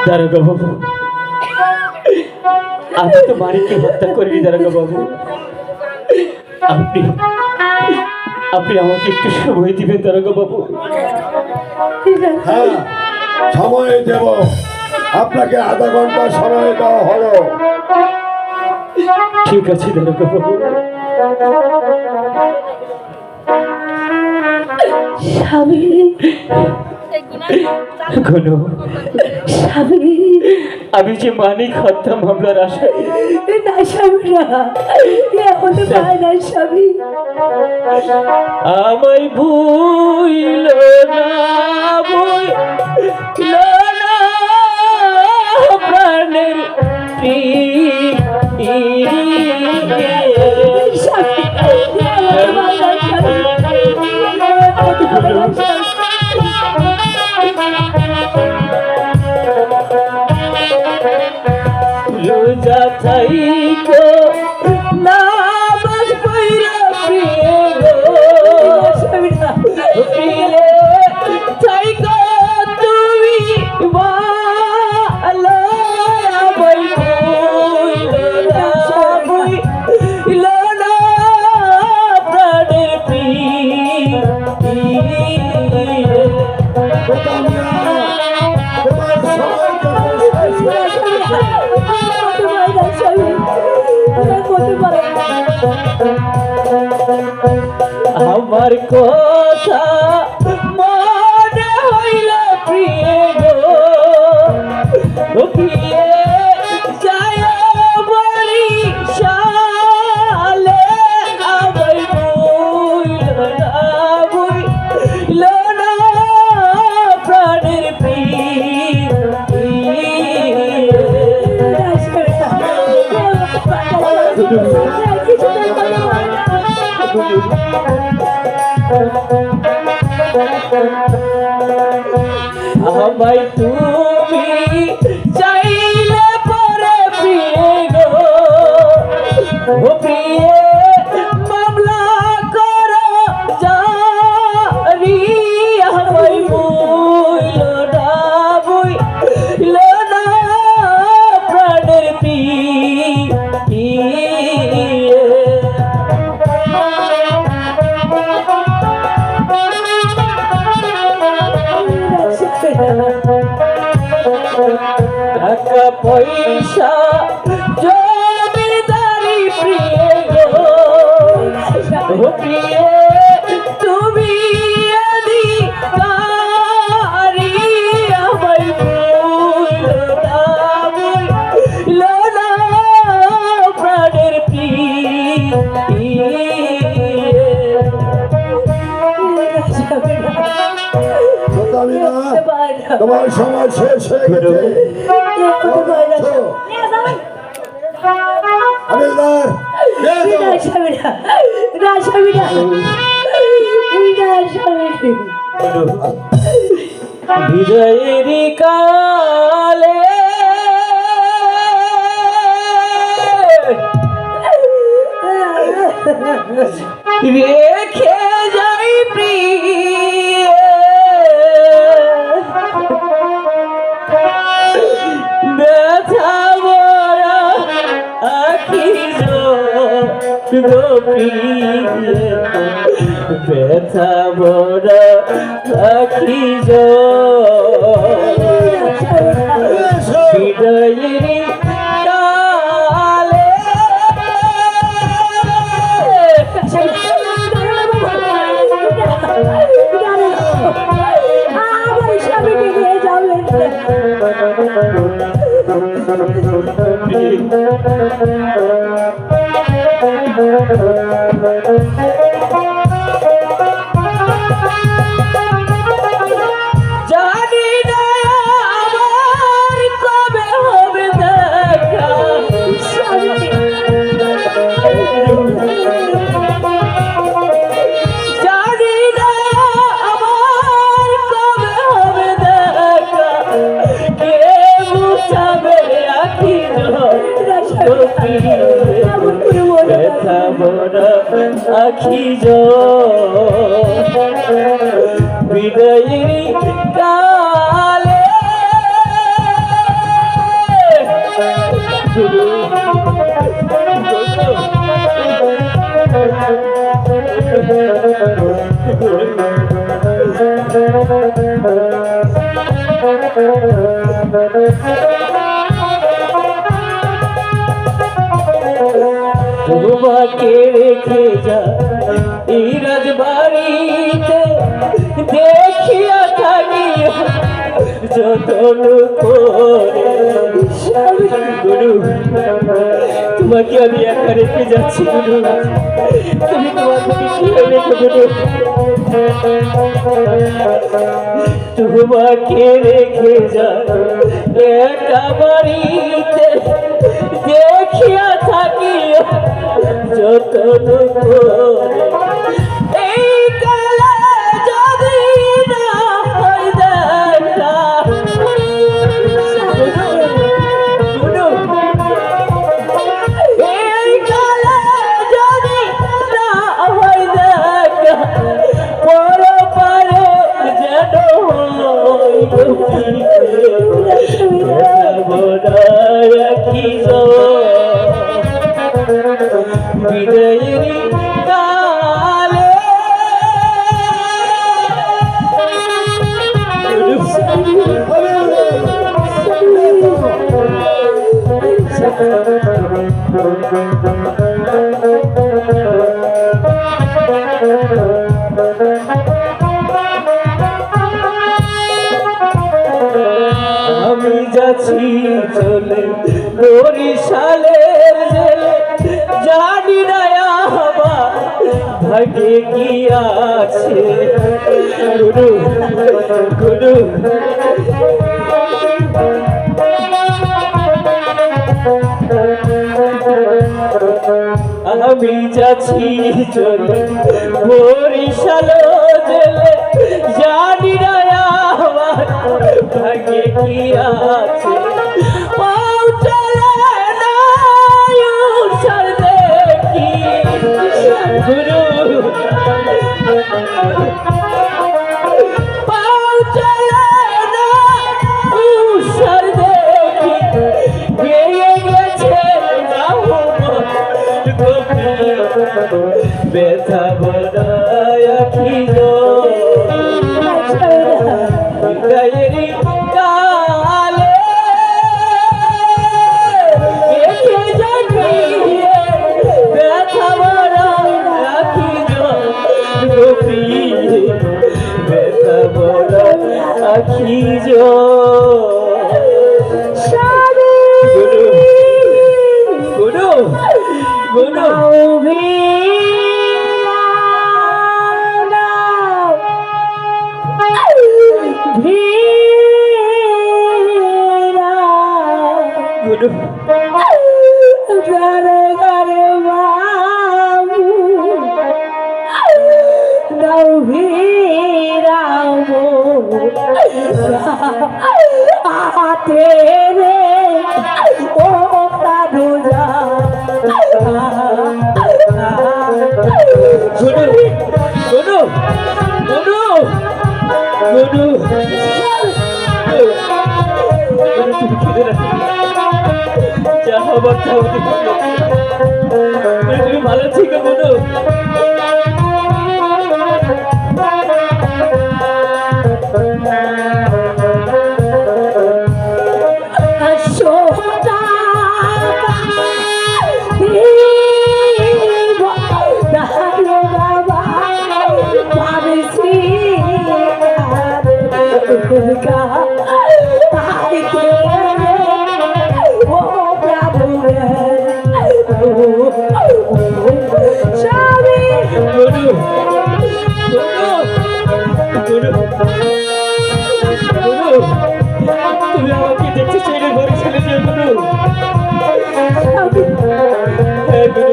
দারোগা বাবু, আমি তো বাড়িকে হত্যা করিনি দারোগা বাবু। আপনি আপনি আমাকে একটু সময় দিবেন দারোগা বাবু। হ্যাঁ, সময় দেব। আপনাকে আধা ঘন্টা সময় দেওয়া হলো। ঠিক আছে দারোগা বাবু। স্বামী, কোনো স্বামী, আমি যে মানিক হত্যা মামলার আসামি। না স্বামী, না, এ হতে পারে না স্বামী। আমায় ভুইল না, ভুইল না প্রাণের যাইতো নামাজ পড়া প্রিয় গো প্রিয় যাইতো তুমি ভালো বইল না প্রাণের প্রিয় আমার কথা মনে হইল প্রিয় গো প্রিয় যায় বলি শালে আমার বইল না প্রাণের প্রিয় আমায় তুমি চাইলে পরে প্রিয় গো ও প্রিয় মামলা করো জানি আমায় বইল না প্রাণের প্রিয় টাকা পয়সা জমিদারি প্রিয় গো প্রিয় তুমি অধিকারী আমায় ভুইল না প্রাণের প্রিয় তোমার তোমার সময় শেষ হয়ে গেছে। হাবিলদার, নিয়ে যাও। বিজয়ের কালে রেখে যাই প্রিয় ব্যথা বড়া আখি ব্যথা বড়া আখি হৃদয়ের কালে আমার স্বামীকে নিয়ে যাবেন। জানি না আমার কবে হবে দেখা জানি না আমার কবে হবে দেখা কে মুছাবে আখি ব্যথা বড় আখি বিদায়ের কালে তোমাকে রেখে যা এই রাজবাড়িতে দেখিয়া থাকি যতন করে গুরু তোমাকে আমি একা রেখে যাচ্ছি গুরু তুমি তোমাকে খেয়ে রেখে গুরু তোমাকে রেখে যা একা বাড়িতে দেখিয়া থাকি যতন করে এই কালে যদি না হয় দেখা এই কালে যদি না হয় দেখা পর পারে যেন রাখি বিদায়ের কালে আমি যাচ্ছি চলে বরিশালের জেলে জানি না আমার ভাগ্যে কি আছে গুরু গুরু আমি যাচ্ছি চলে বরিশাল জেলে জানি না আমার ভাগ্যে কি আছে পাও চলে না উৎসর দেখি গুরু পাও চলে না উৎসর দেখি গিয়ে গেছে ব্যথা বড়ায় আখি বিদায়ের কালে এসে যাবি ব্যথা বড়ায় আখি গোপী ব্যথা বড়ায় আখি গুরু গুরু ভি দারোগারে বাবু দাও ভিড়াবো হাতে রে ও কাদু যা গুনু গুনু গুনু তুমি খেতে রাখো যা হবার তা হতে থাকো। তুমি ভালো থেকো গুনু। তুমি আমাকে দেখতে চাইলে ঘরে চলে যাও গুনু। হ্যাঁ গুনু।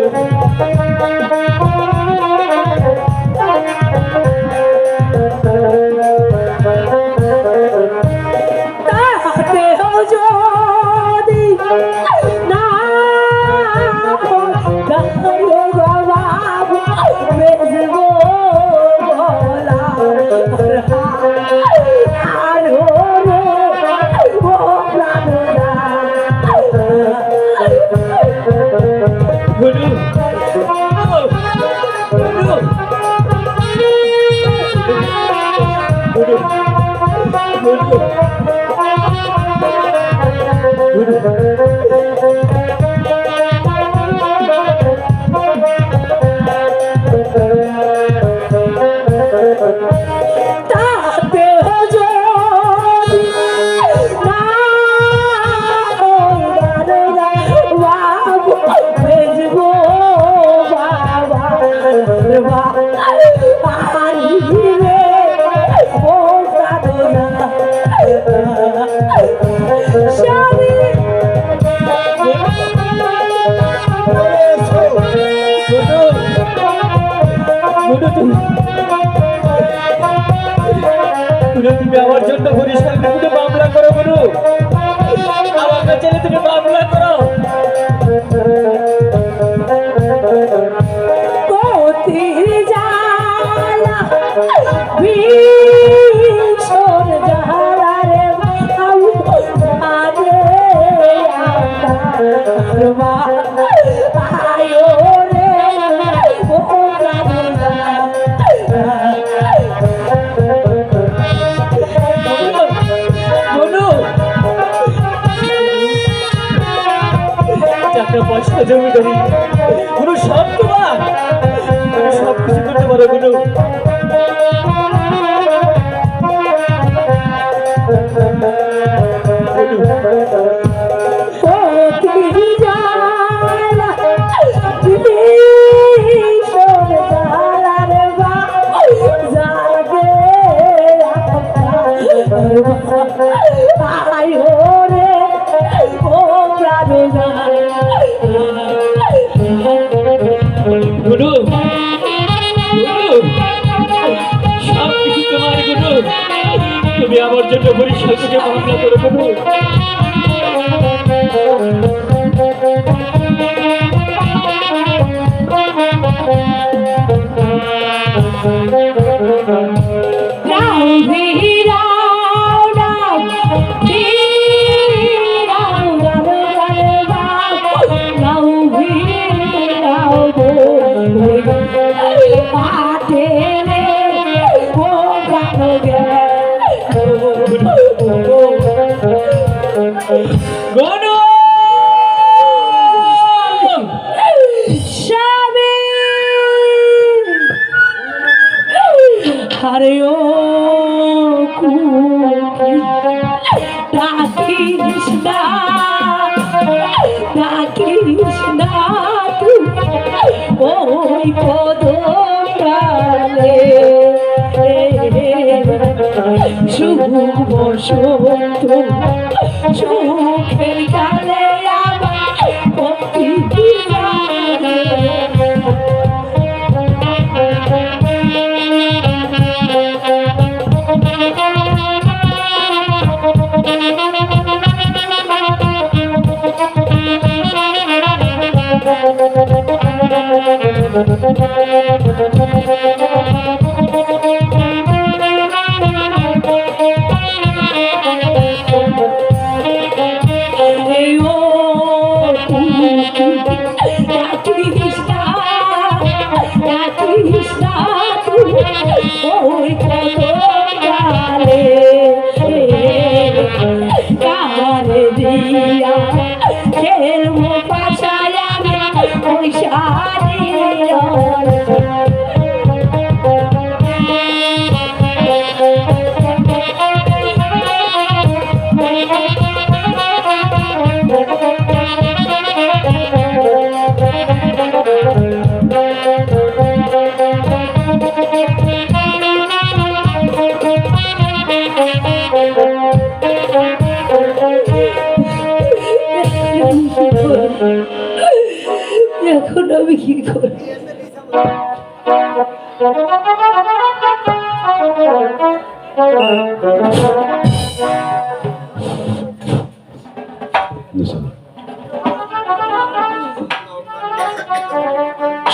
তুমি আমার জন্য বরিশাল বিরুদ্ধে মামলা করো গুনু। আমার কাছে তুমি মামলা করো। পয়সা জমিদারি গুনু সব তোমার, সব কিছু করতে পারো গুনু। তুমি আমার জন্য বরিশাল থেকে মামলা করে গুনু। গুনু আরে ও ডাকিস না ওই কদমে শুভ বসন্ত চোখের কালে এই ও রাখিস না তুই ওই কত গালে কারে দিয়া খেলবো পাশায় আমি ওই শাড়িয়া এখন আমি কি করি?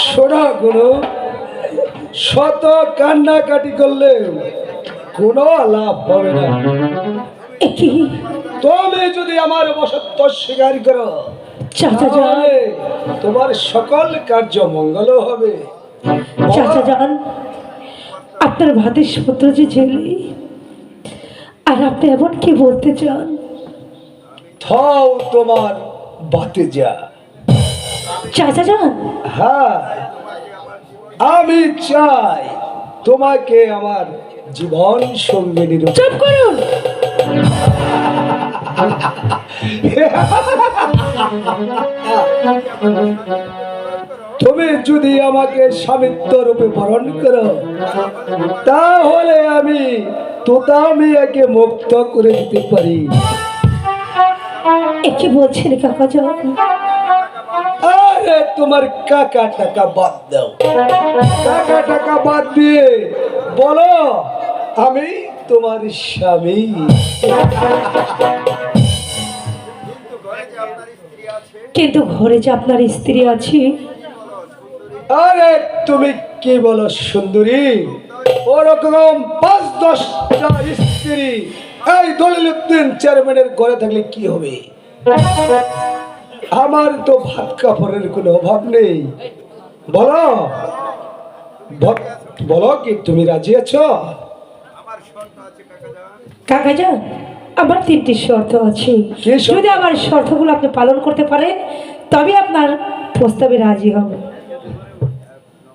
শোনা গুরু, শত কান্নাকাটি করলে কোনো লাভ হবে না। কি তুমি যদি আমার বসত্ব স্বীকার করো, চাচা যান, তাহলে তোমার সকল কার্য মঙ্গল হবে। চাচা যান, আপনার ভাতের পুত্র যে ছেলে, আর আপনি এমন কি বলতে চান? থাও তোমার বাতে যা। চাচা যান, হ্যাঁ, আমি চাই তোমাকে আমার জীবন সঙ্গিনী রূপে। চুপ করুন। তুমি যদি আমাকে স্বামিত্ব রূপে বরণ করো, তাহলে আমি তোতা মেয়েকে মুক্ত করে দিতে পারি। কি বলছেন কাকা যান? আরে তোমার কাকা টাকা বাদ দাও, কাকা টাকা বাদ দিয়ে বলো আমি তোমার স্বামী। কিন্তু ঘরে যে আপনার স্ত্রী আছে। আরে তুমি কি বলো সুন্দরী? ওরকম ৫-১০টা স্ত্রী এই দলিলউদ্দিন চেয়ারম্যানের ঘরে থাকলে কি হবে? আমার তো ভাত কাপড়ের কোনো অভাব নেই। বলো বলো কি তুমি রাজি আছো? কাকা যান, আমার 3টি শর্ত আছে। কি শর্ত? যদি আমার শর্তগুলো আপনি পালন করতে পারেন, তবে আপনার প্রস্তাবে রাজি হব।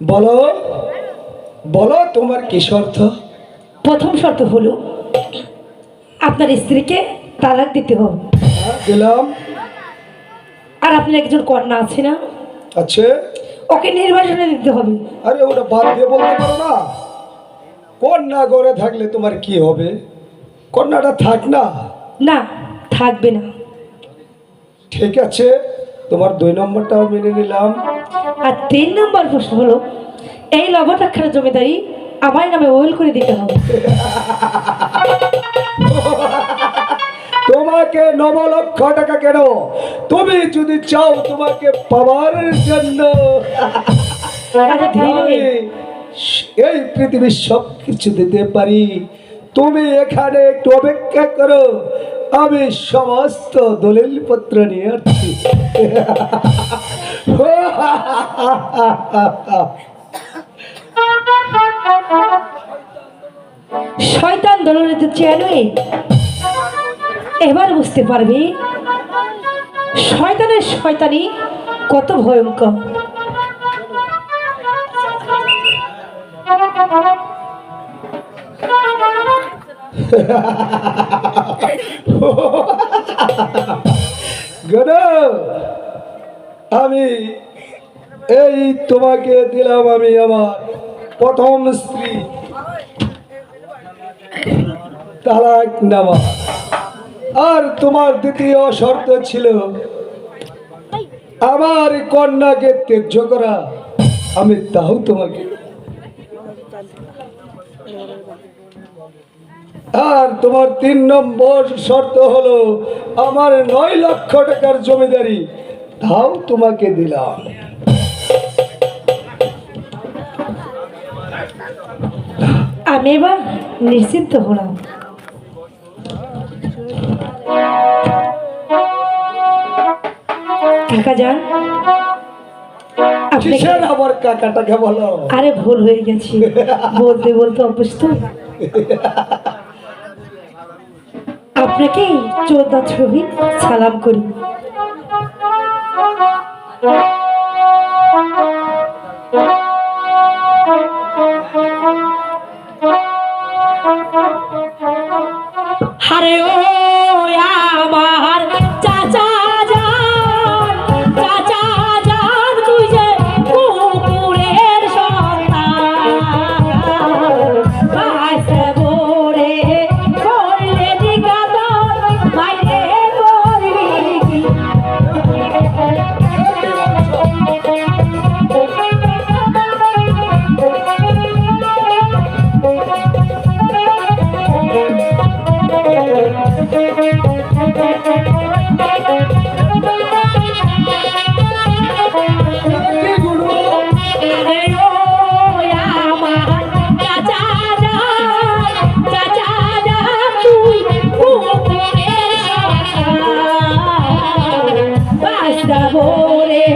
বলো বলো তোমার কি শর্ত? প্রথম শর্ত হলো আপনার স্ত্রীকে তালাক দিতে হবে। দিলাম। আর আপনার একজন কন্যা আছে না, আচ্ছা, ওকে নির্বাচনে দিতে হবে। আরে ওটা বাদ দিয়ে বলতে পারো না? কন্যা ঘরে থাকলে তোমার কি হবে? কন্যাটা থাক না। না, থাকবে না। ঠিক আছে, তোমার 2 নম্বরটাও মেনে নিলাম। আর 3 নম্বর প্রশ্ন হলো এই লবটাক্ষার জমিদারি আমার নামে ওয়েল করে দিতে হবে। তোমাকে 9 লক্ষ টাকা কেন? তুমি যদি চাও তোমাকে পাওয়ার জন্য আচ্ছা, ধীরে আমি এই পৃথিবীর সব কিছু দিতে পারি। তুমি এখানে একটু অপেক্ষা করো, আমি সমস্ত দলিল পত্র নিয়ে আসছি। শয়তান দলনেতা চেয়ারম্যান, এবার বুঝতে পারবি শয়তানের শয়তানি কত ভয়ঙ্কর। আমি এই তোমাকে দিলাম আমি আমার প্রথম স্ত্রী তালাক নেওয়া। আর তোমার দ্বিতীয় শর্ত ছিল আমার কন্যাকে ত্যায্য করা। আমি তাও তোমাকে। আর তোমার 3 নম্বর শর্ত হলো আমার 9 লক্ষ টাকার জমিদারি, তাও তোমাকে দিলাম। আমি এবার নিশ্চিন্ত হলাম। কাকা যান, আপনি কিসের আবার কাকাটাকে বলো? আরে ভুল হয়ে গেছে, বলতে বলতে অভ্যস্ত। আপনাকে চোদ্দা ছবি সালাম করি। আরে ও আমার চাচা যান, চাচা যান, তুই যে কুকুরের সন্তান, বাসে ভরে করলে নিকাতন, বাইরে করবি কি? আরে ও আমার চাচা যান, চাচা যান, তুই কুকুরের সন্তান, বাসা ভরে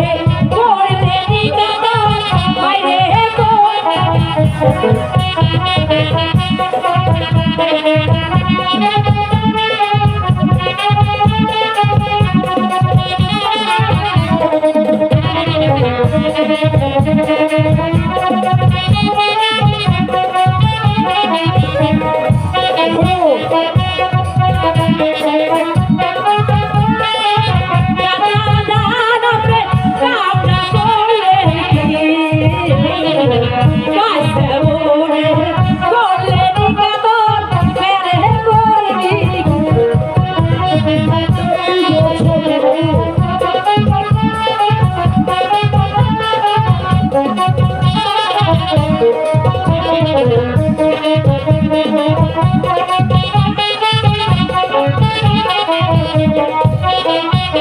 করলে নিকাতন, বাইরে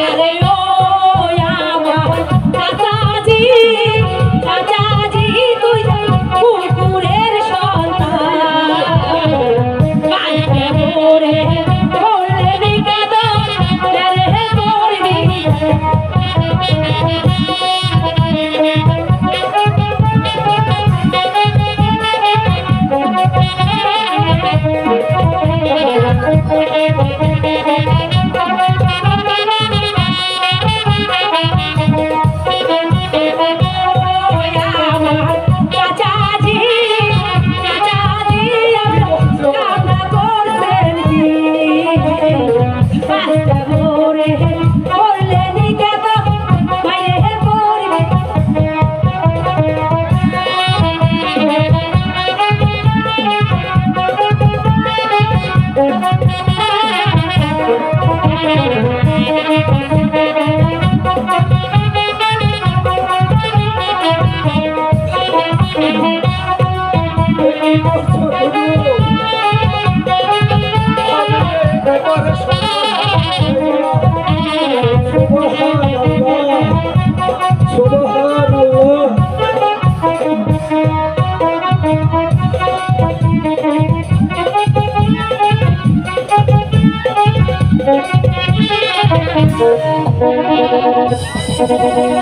আরে ও আমার চাচাজি, চাচাজি, তুই কুকুরের সন্তান, বাসে ভরে করলে নিকাতন, বাইরে করবি কি? চাচাজি, চাচাজি, কান্না করছেন কি? বাসা ভরে করলে নিকাতন, বাইরে করবি কি?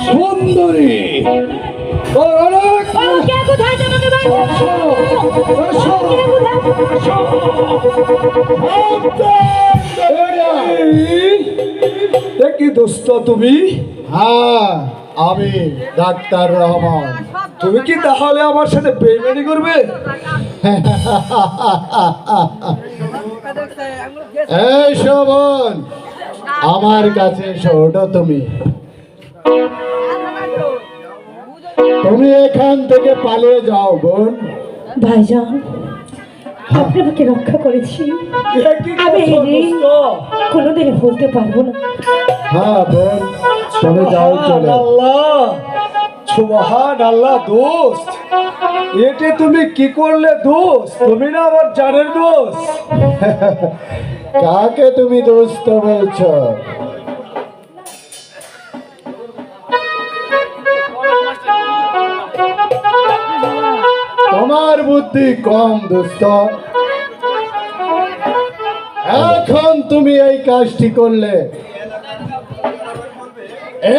সুন্দরী, তোর অনেক ও কে কোথায় যাবে ভাই? কে কোথায়? কি দোস্ত তুমি? হ্যাঁ, আমি ডাক্তার রহমান। তুমি কি তাহলে আমার সাথে বেইমানি করবে? এই শোভন, আমার কাছে শোনো। তুমি তুমি এখান থেকে পালিয়ে যাও বোন। ভাইজান, আপনি আমাকে রক্ষা করেছি, এ কি আমি করছো দোস্ত? কোনোদিন ভুলতে পারবো না। হ্যাঁ বোন, চলে যাও, চলে। আল্লাহ, সুবহান আল্লাহ। দোস্ত, এতে তুমি কি করলে দোস্ত? তুমি না আমার জানের দোস্ত। কাকে তুমি দোস্ত বলছো? তোমার বুদ্ধি কম দোস্ত। এখন তুমি এই কাজটি করলে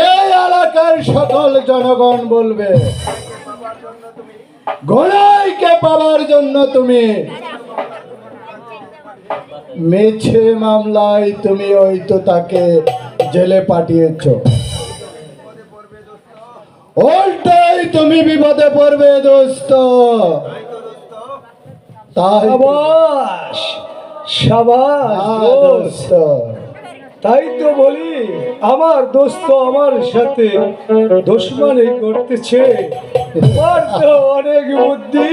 এই এলাকার সকল জনগণ বলবে গোলাইকে পাওয়ার জন্য তুমি মিছে মামলায় তুমি ওই তো তাকে জেলে পাঠিয়েছ। ওইটাই তুমি বিপদে পড়বে দোস্ত। তাই সাবাস সাবাস দোস্ত। তাই তো বলি আমার দোস্ত আমার সাথে দুশমনি করতেছে, ওর তো অনেক বুদ্ধি।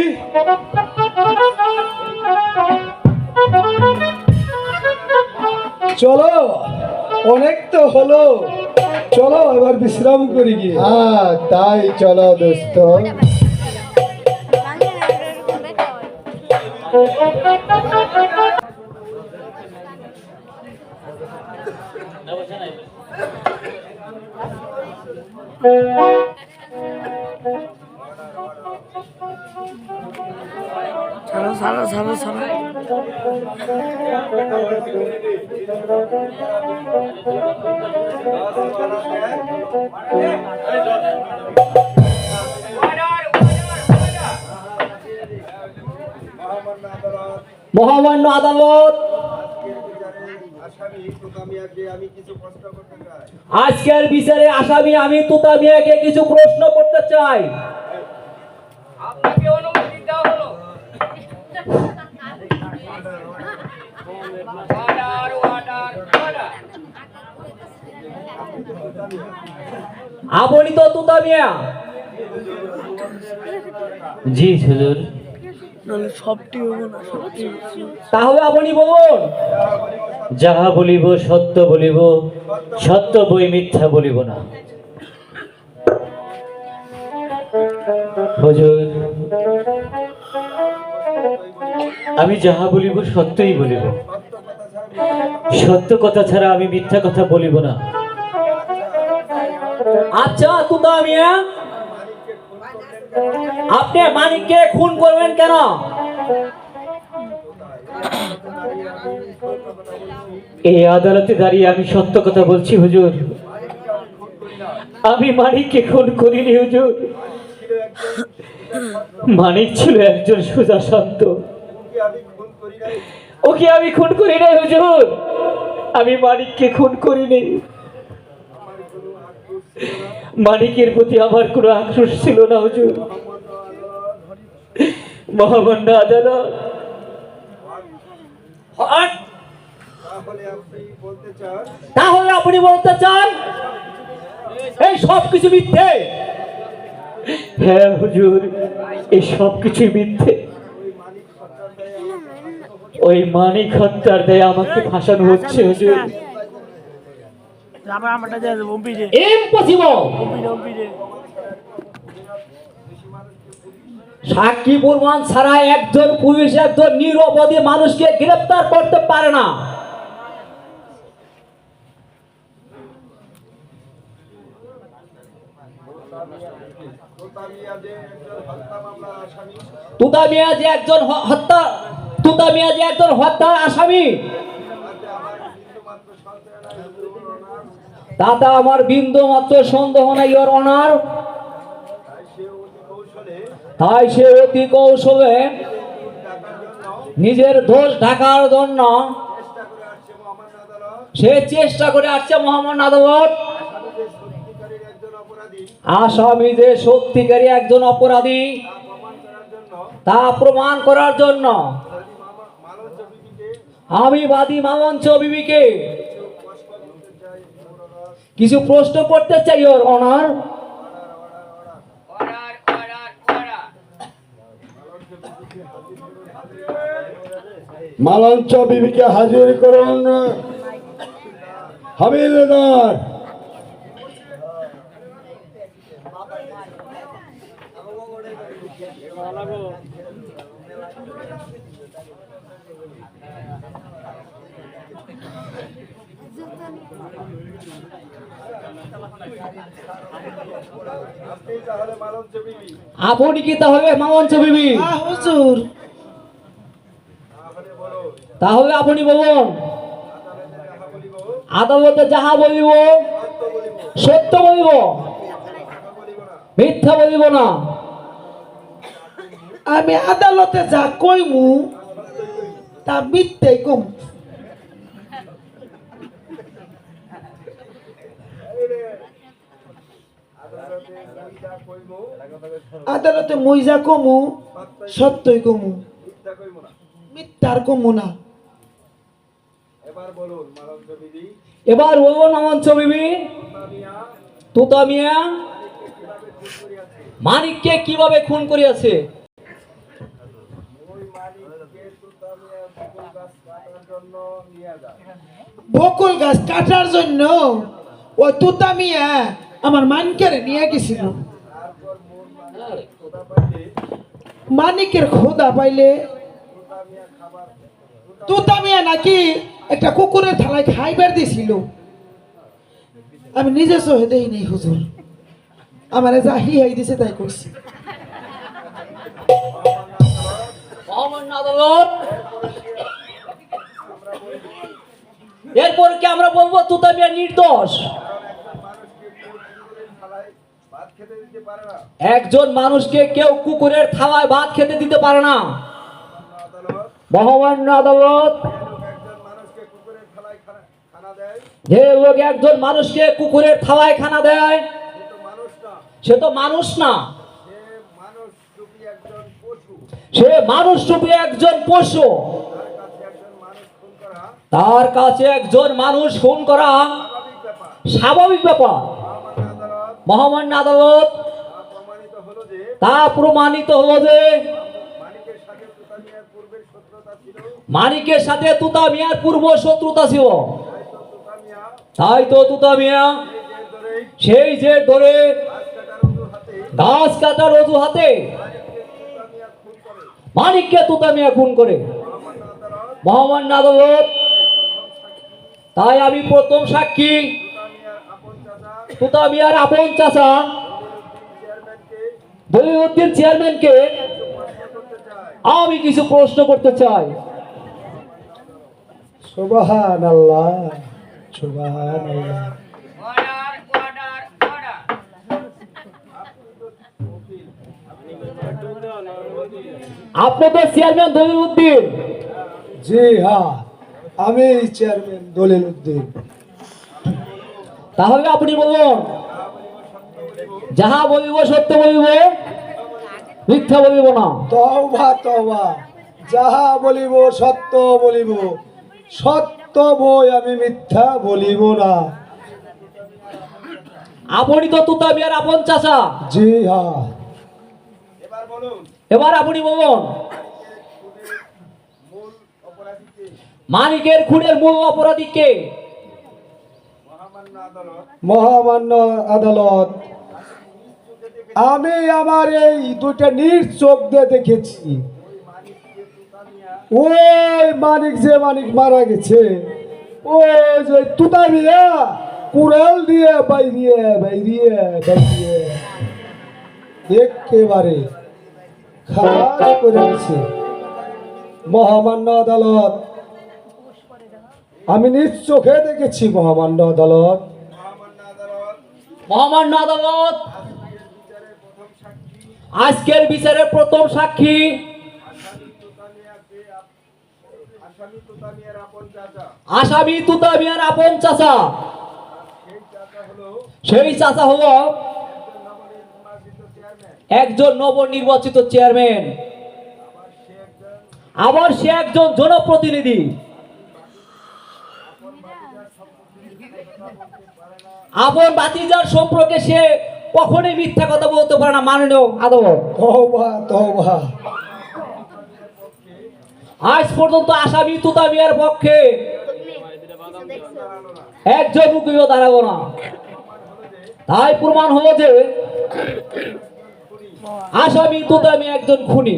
চলো অনেক তো হলো, চলো এবার বিশ্রাম করি গিয়ে। হ্যাঁ তাই চলো দোস্ত। মহামান্য আদালত, আজকের বিচারে আসামি আমি তোতা মিয়াকে কিছু প্রশ্ন করতে চাই। আপনি তো তোতা মিয়া? জি হুজুর। তাহলে আপনি বলুন। যাহা বলিব সত্য বলিব, সত্য বই মিথ্যা বলিব না। হুজুর, আমি যাহা বলিব সত্যই বলিব, সত্য কথা ছাড়া আমি মিথ্যা কথা বলিব না। আচ্ছা তোতা মিয়া, আপনি মানিককে খুন করবেন কেন? এই আদালতে দাঁড়িয়ে আমি সত্য কথা বলছি হুজুর, আমি মানিককে খুন করিনি হুজুর। মানিক ছিল একজন সোজা শান্ত, ওকে আমি খুন করি নাই হুজুর। আমি মানিককে খুন করিনি। মানিকের প্রতি আমার কোনো আক্রোশ ছিল না হুজুর। মহামান্য আদালত, তাহলে আপনি বলতে চান এই সব কিছু মিথ্যে? হ্যাঁ হুজুর, এই সব কিছু মিথ্যে। ওই মানিক হত্যার দায়ে আমাকে ফাঁসানো হচ্ছে হুজুর। ইম্পসিবল। সাক্ষী প্রমাণ ছাড়া একজন পুলিশ একজন নিরপরাধী মানুষকে গ্রেফতার করতে পারে না। তোতা মিয়া যে একজন হত্যার আসামি, তাতে আমার বিন্দু মাত্র সন্দেহ নাই ইওর অনার। তাই সে অতি কৌশলে নিজের দোষ ঢাকার জন্য সে চেষ্টা করে আসছে মহামান্য আদালত। আসামি যে সত্যিকারী একজন অপরাধী তা প্রমাণ করার জন্য আমি বাদী মালঞ্চ বিবিকে কিছু প্রশ্ন করতে চাই ইওর অনার। মালঞ্চ বিবিকে হাজির করুন। হাবিলদার, আপনি কি তাহলে মামঞ্চ বিবি? হুজুর, তাহলে আপনি বলুন, আদালতে যাহা বলিব সত্য বলিব, মিথ্যা বলিব না। আমি আদালতে যা কইমু তা মিথ্যাই কম। আদালতে মুই যা কমু সত্যই কমু, মিথ্যার কমু না। এবার বলুন মামঞ্চ বিবি, তুতা মিয়া মানিককে কিভাবে খুন করিয়াছে? বকুল গাছ কাটার জন্য ওই তুতা মিয়া আমার মানিকের নিয়ে গেছিল। মানিকের খোদা পাইলে তুতা মিয়া নাকি একটা কুকুরের থালায় খাইবার দিছিল। আমি নিজে সহে দেই নেই হুজুর, আমার যা হিহাই দিছে তাই করছি। মহামান্য আদালত, এরপর কি আমরা বলবো তুতা মিয়া নির্দোষ? একজন মানুষকে কেউ কুকুরের থালায় ভাত খেতে দিতে পারে না। মহামান্য আদালত, যে লোক একজন মানুষকে কুকুরের থালায় খানা দেয় সে তো মানুষ না, সে মানুষ রূপী একজন পশু। তার কাছে একজন মানুষ খুন করা স্বাভাবিক ব্যাপার। মহামান্য আদালত, তা প্রমাণিত হলো যে মানিকের সাথে তুতা মিয়ার পূর্ব শত্রুতা ছিল। তাই তো তুতা মিয়া সেই যে ধরে গাছ কাটার অজুহাতে মানিককে তুতা মিয়া খুন করে। মহামান্য আদালত, তাই আমি প্রথম সাক্ষী তুতা মিয়ার আপন চাচা দলিলউদ্দিন চেয়ারম্যানকে আমি কিছু প্রশ্ন করতে চাই। সুবহানাল্লাহ, সুবহানাল্লাহ। আপনি তো চেয়ারম্যান দলিলউদ্দিন? জি হ্যাঁ, আমি চেয়ারম্যান দলিলউদ্দিন। তাহলে আপনি বলুন, যাহা বলিব সত্য বলিব, মিথ্যা বলিব না। তওবা তওবা, যাহা বলিব সত্য বলিব, সত্য বই আমি মিথ্যা বলিব না। আপনি তো তুতা মিয়ার আপন চাচা? জি হ্যাঁ। এবার আপনি বলুন, মানিকের খুনের মূল অপরাধী কে? মহামান্য আদালত, আমি আমার এই দুইটা নিজ চোখ দিয়ে দেখেছি। ওই মানিক, যে মানিক মারা গেছে, ওই যে তুতা মিয়া কুড়াল দিয়ে বাইরিয়ে বাইরিয়ে বাইরিয়ে একেবারে খারাপ করে গেছে। মহামান্য আদালত, আমি নিজ চোখে দেখেছি। মহামান্য আদালত, মহামান্য আদালত, আজকের বিচারের প্রথম সাক্ষী আসামি তুতা মিয়ার আপন চাচা। সেই চাচা হলো একজন নবনির্বাচিত চেয়ারম্যান, আবার সে একজন জনপ্রতিনিধি। আপন ভাতিজার সম্পর্কে সে কখনোই মিথ্যা কথা বলতে পারে না। মাননীয় আদালত, তওবা তওবা। আজ পর্যন্ত আসামি তুতা মিয়ার পক্ষে একজন উকিলও দাঁড়াবো না। তাই প্রমাণ হলো যে আসামি তুতা মিয়া একজন খুনি।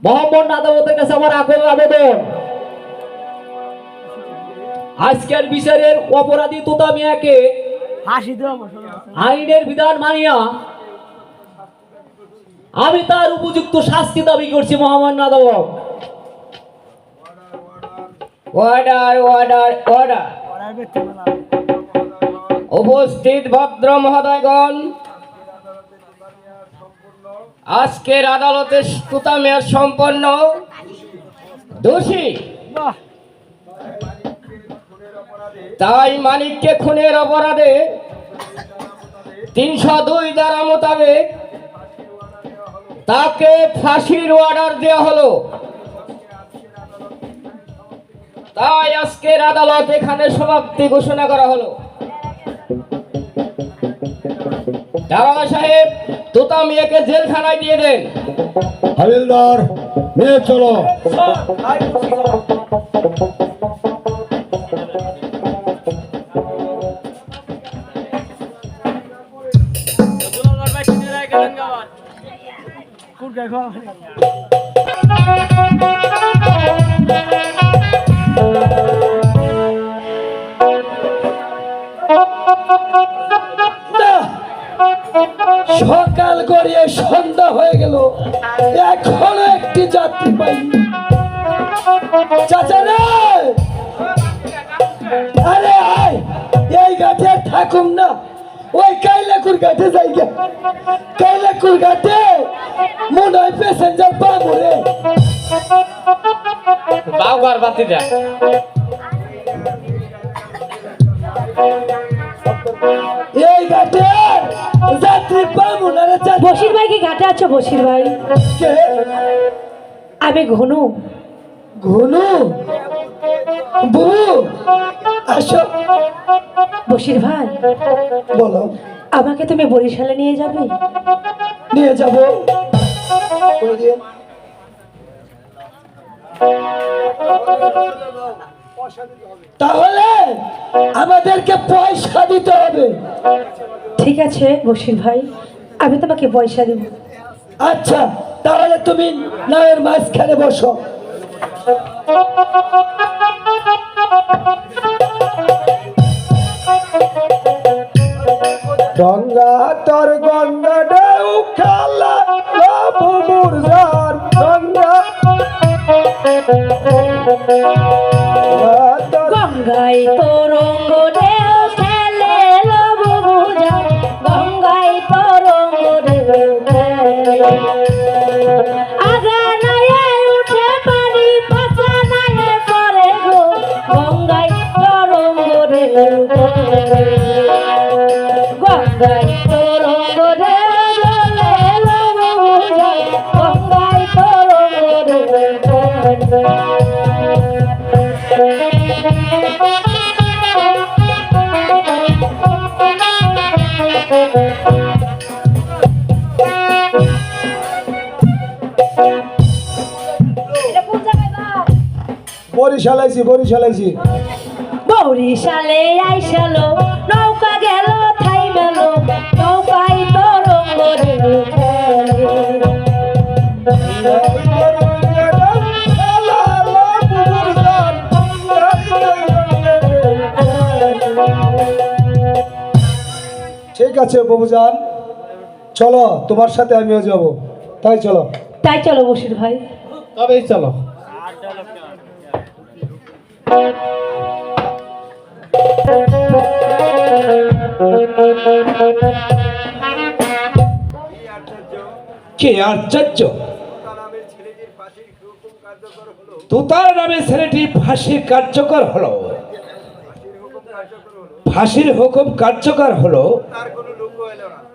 মহামান্য আদালতের কাছে আমার আকুল আবেদন, আজকের বিচারের অপরাধী তোতা মিয়াকে আইনের বিধান মানিয়া আমি তার উপযুক্ত শাস্তি দাবি করছি মহামান্য আদালত। Order order order. উপস্থিত ভদ্র মহোদয়গণ, আজকের আদালতে তোতা মিয়া সম্পন্ন দোষী, তাই মানিককে খুনের অপরাধে 302 ধারা মোতাবেক তাকে ফাঁসির অর্ডার দেওয়া হলো। তাই আজকের আদালত এখানে সমাপ্তি ঘোষণা করা হলো। দারোগা সাহেব, তোতা মিয়াকে জেলখানায় দিয়ে দেন। হাবিলদার, নিয়ে চলো। সকাল গড়িয়ে সন্ধ্যা হয়ে গেল, এখনো একটি যাত্রী পাইনি। চাচা রে, আরে আয়, এই ঘাটে থাকুম না, ওই কাইলাকুর ঘাটে যাই গে। কাইলাকুর ঘাটে মনে হয় প্যাসেঞ্জার পাবো রে। বাউগার বাতি যা। এই ঘাটে যাত্রী পাবো না রে। বশির ভাই কি ঘাটে আছো? বশির ভাই, আমি ঘনু। ঘনু বউ, আসো। বশির ভাই, বলো। আমাকে তুমি বরিশালে নিয়ে যাবে? নিয়ে যাবো। তাহলে আমাদেরকে পয়সা দিতে হবে। ঠিক আছে বশির ভাই, আমি তোমাকে পয়সা দেব। আচ্ছা, তাহলে তুমি নায়ের মাঝখানে বসো। গঙ্গা তোর গঙ্গা ঢেউ খেলা বাবুর জান। গঙ্গা গঙ্গাই তরঙ্গ ঢেউ খেলে লবু বুঝা, গঙ্গাই তরঙ্গ ঢেউ খেলে। আগা নায়ে উঠে পানি, পাছা নায়ে করে গো, গঙ্গাই তরঙ্গ ঢেউ খেলে। গঙ্গাই তরঙ্গ ঢেউ খেলে লবু বুঝা, গঙ্গাই তরঙ্গ ঢেউ খেলে। বরিশাল আইছি, বরিশাল আইছি। বরিশালে আইসালো, নৌকা গেল থাই গেল, নৌকাই তরঙ্গ ঢেউ খেলে। ঠিক আছে বাবুজান, চলো, তোমার সাথে আমিও যাব। তাই চলো। তাই চলো বশির ভাই। তবেই চলো। কে আশ্চর্য! তোতার নামে ছেলেটি ফাঁসির কার্যকর হলো। ফাঁসির হুকুম কার্যকর হলো,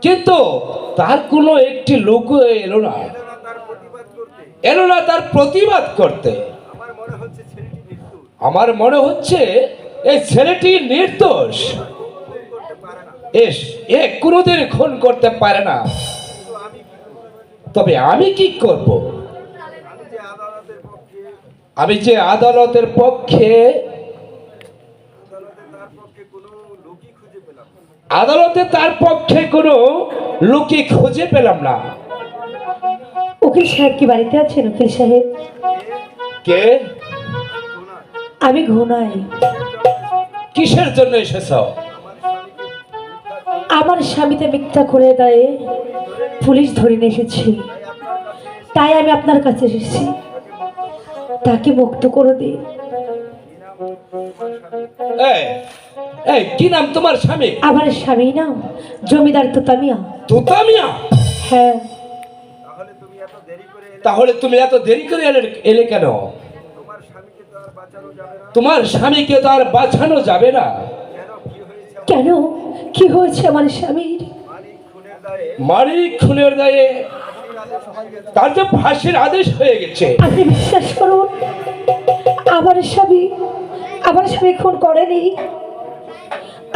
কিন্তু তার কোনো একটি লোক এলো না, এলো না তার প্রতিবাদ করতে। আমার মনে হচ্ছে এই ছেলেটি নির্দোষ। এ কোনোদিন খুন করতে পারে না। তবে আমি কি করব? আমি যে আদালতের পক্ষে, আদালতে তার পক্ষে কোনো লোকই খুঁজে পেলাম না। উকিল সাহেব কি বাড়িতে আছেন? উকিল সাহেব, কে? আমি ঘুনাই। কিসের জন্য এসেছো? আমার স্বামীতে মিথ্যা করে দেয় পুলিশ ধরে নিয়ে এসেছি, তাই আমি আপনার কাছে এসেছি, তাকে মুক্ত করে দিন। এই এই কি নাম তোমার স্বামী? আমার স্বামী নাম জমিদার তোতামিয়া। তুতামিয়া? হ্যাঁ। তাহলে তুমি এত দেরি করে এলে কেন? তোমার স্বামীকে তো আর বাঁচানো যাবে না। কেন, কি হয়েছে আমার স্বামীর? মানিক খুনের দায়ে তার যে ফাঁসির আদেশ হয়ে গেছে। আপনি বিশ্বাস করুন, আমার স্বামী খুন করেনি।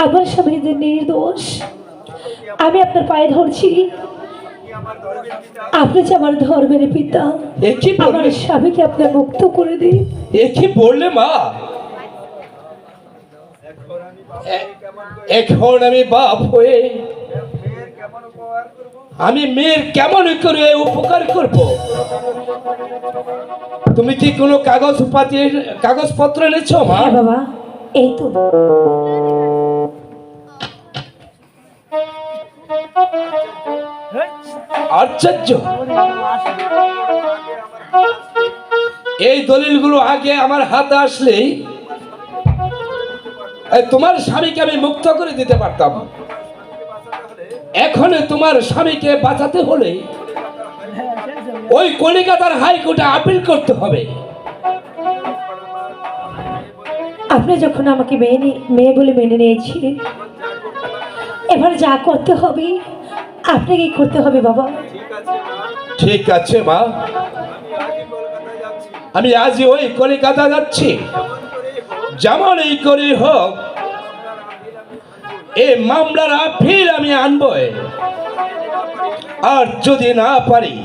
আমার স্বামী যে নির্দোষ। আমি আপনার পায়ে ধরছি, আপনি যে আমার ধর্মের পিতা, এ কি আমার বললে? স্বামীকে আপনার মুক্ত করে দিন। এ কি বললে মা? এখন আমি বাপ হয়ে আমি মেয়ের কেমন করে উপকার করব? তুমি কি কোনো কাগজপত্র এনেছো মা? হ্যাঁ বাবা, এই তো। আশ্চর্য, এই দলিলগুলো আগে আমার হাতে আসলেই তোমার স্বামীকে আমি মুক্ত করে দিতে পারতাম। এখন তোমার স্বামীকে বাঁচাতে হলে ওই কলিকাতার হাইকোর্টে আপিল করতে হবে। আপনি যখন আমাকে মেয়ে বলে মেনে নিয়েছি, এবার যা করতে হবে আপনাকেই করতে হবে বাবা। ঠিক আছে মা, আমি আজই ওই কলিকাতা যাচ্ছি। যেমন এই করে হোক এই মামলার আপিল আমি আনবো, আর যদি না পারি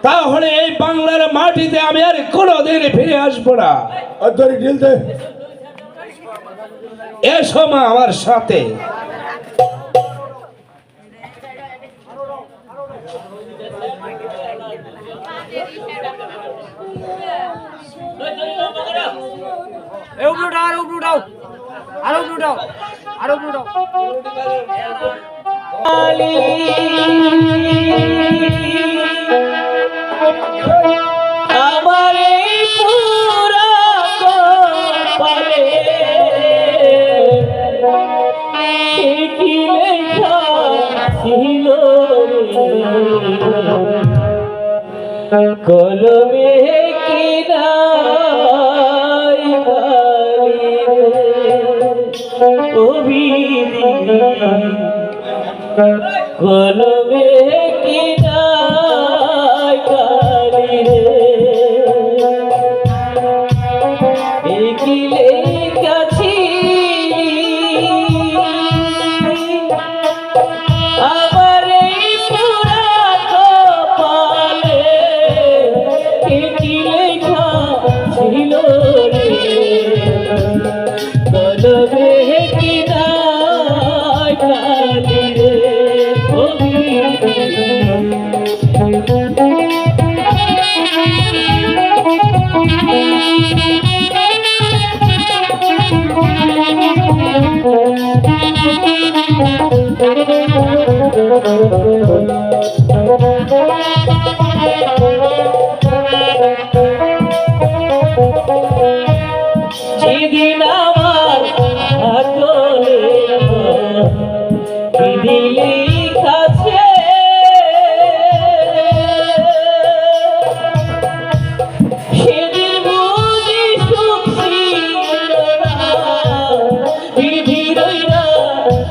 তাহলে এই বাংলার মাটিতে আমি আর কোনোদিন ফিরে আসবো না। এসো মা আমার সাথে। আমার এই পুরা কপালে কি লেখা ছিল রে, কলমে কি নাই গালি রে, ও বিধি কলমে কি নাই গালি রে, একিলে কাছি আমার এই পুরা কপালে কি লেখা ছিল রে, কলমে কি নাই গালি রে, ও যেদিন আমার হাতলে দিলি কাছে সেদিন বুঝি সুখ ছিল না, বিধি রইলা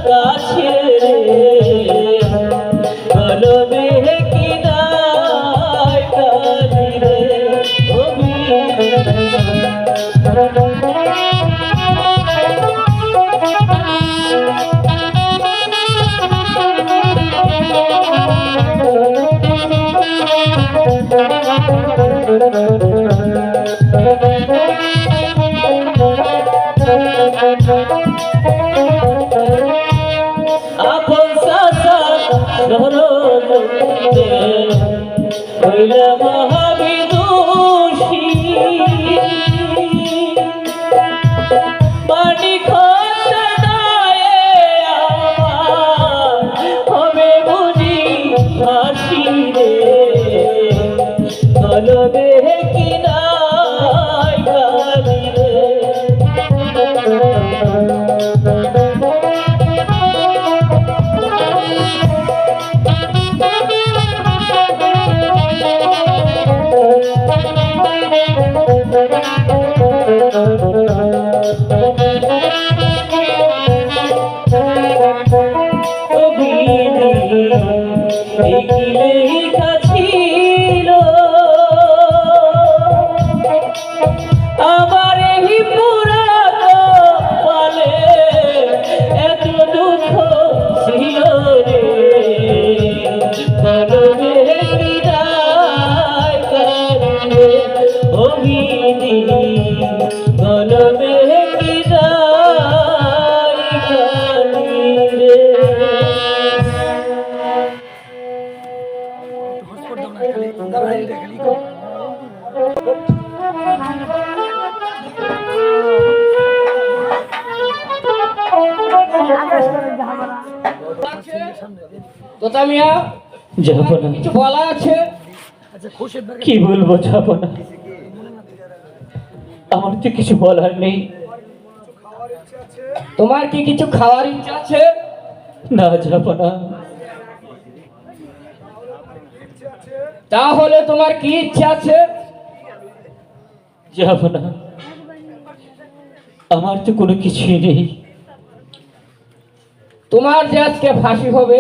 কাছে রে, কলমে কি নাই গালি রে, ও আপন সাসা সরজতে হইলা মহাবিদুষী তোতা মিয়া যাব না। কিছু বলা আছে? কি বলবো, যাব না। আমার তো কিছু বলার নেই। তোমার কি কিছু খাওয়ার ইচ্ছা আছে? না, যাব না। তাহলে তোমার কি ইচ্ছা আছে? যাব না। আমার তো কোনো কিছুই নেই। তোমার যে আজকে ফাঁসি হবে,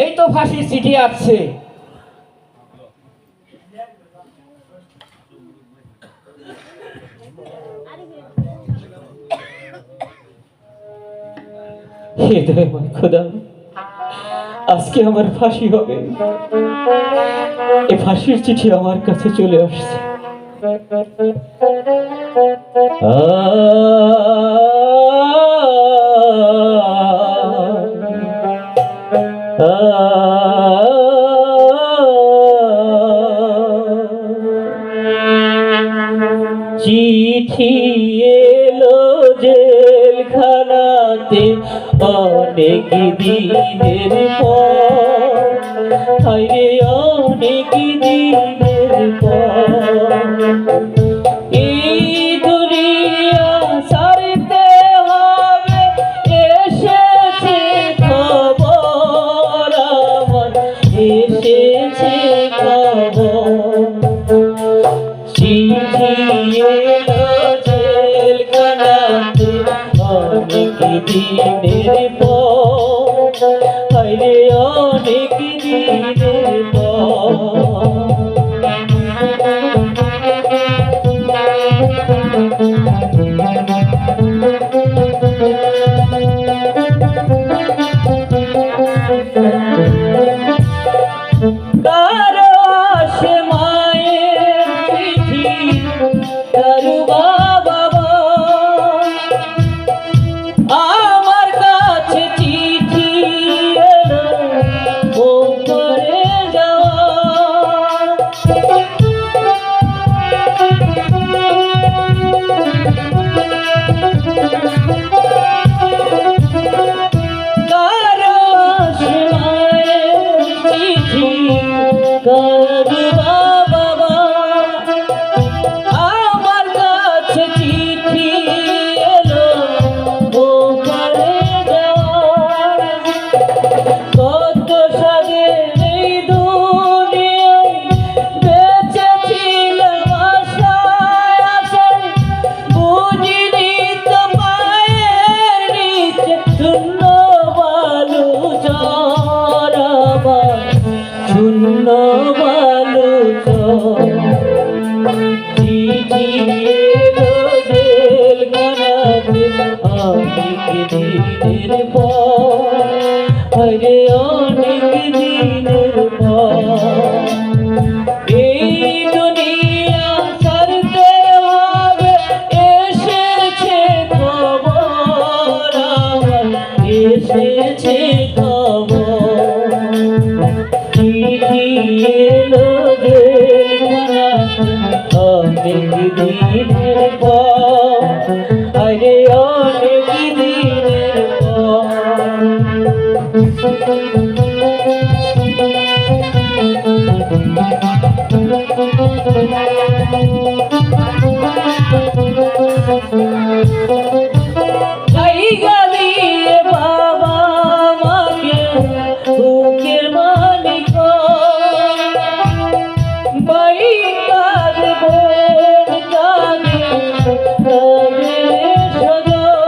এই তো ফাঁসির চিঠি আসছে। হে দয়াময় খোদা, আজকে আমার ফাঁসি হবে। এই ফাঁসির চিঠি আমার কাছে চলে আসছে। চিঠি এলো জেলখানাতে অনেক দিনের পর, হায়রে অনেক দিনের পর। এই দুনিয়া ছাড়তে হবে, এসেছে খবর আমার, এসেছে খবর। চিঠি এলো জেলখানাতে অনেক দিনের পর, হায়রে অনেক দিনের পর। কারো আসে মায়ের চিঠি, কারো বাবা, আমার কাছে চিঠি এলো ওপরে যাওয়া। কারো আসে মায়ের চিঠি, কারো বাবা, আমার কাছে চিঠি এলো ওপারে যাওয়া। কত সাদের এই দুনিয়ায় বেঁচেছিলাম আশায় আশায়, বুঝিনি তো পায়ের নিচে শূন্য বালু চর আমার, শূন্য বালু চর। চিঠি এলো জেলখানাতে অনেক দিনের পর, হায়রে অনেক দিনের পর। এই দুনিয়া ছাড়তে হবে, এসেছে খবর আমার, এসেছে খবর। চিঠি এলো জেলখানাতে অনেক দিনের পর, আরে অনেক দিনের জায়গা দিয়ে বাবা মাকে বুকের মালিক, বাড়ি কাজ বোন কাঁদে কাঁদে সজল।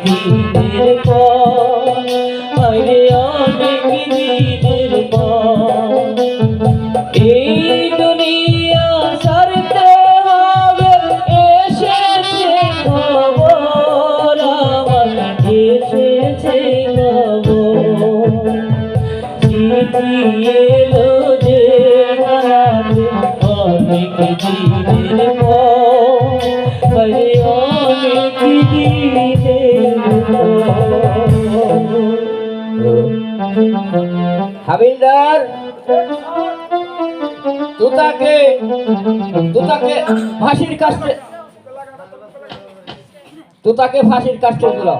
দিনের পর, আরে অনেক দিনের পর এই দুনিয়া ছাড়তে হবে, এসেছে খবর আমার, এসেছে খবর। চিঠি এলো যে হারাতে অনেক দিনের পর, আরে অনেক দিনের পর। হাবিলদার, তুতাকে ফাঁসির কাছে দিল।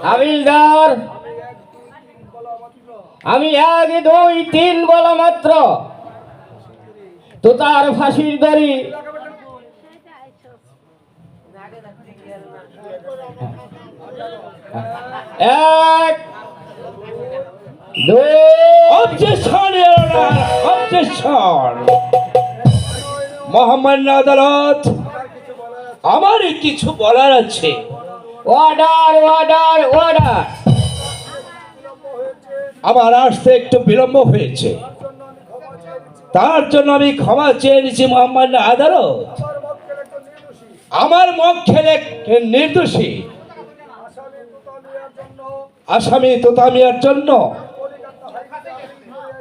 হাবিলদার, আমি 1 2 3 বলা মাত্র তো তার ফাঁসির দড়ি এক দুই। অবজেকশন অবজেকশন মহামান্য আদালত, আমার কিছু বলার আছে। Order order order. আমার আসতে একটু বিলম্ব হয়েছে, তার জন্য আমি ক্ষমা চেয়ে নিচ্ছি মহামান্য আদালত। আমার মক্কেল নির্দোষী, আসামি তোতামিয়ার জন্য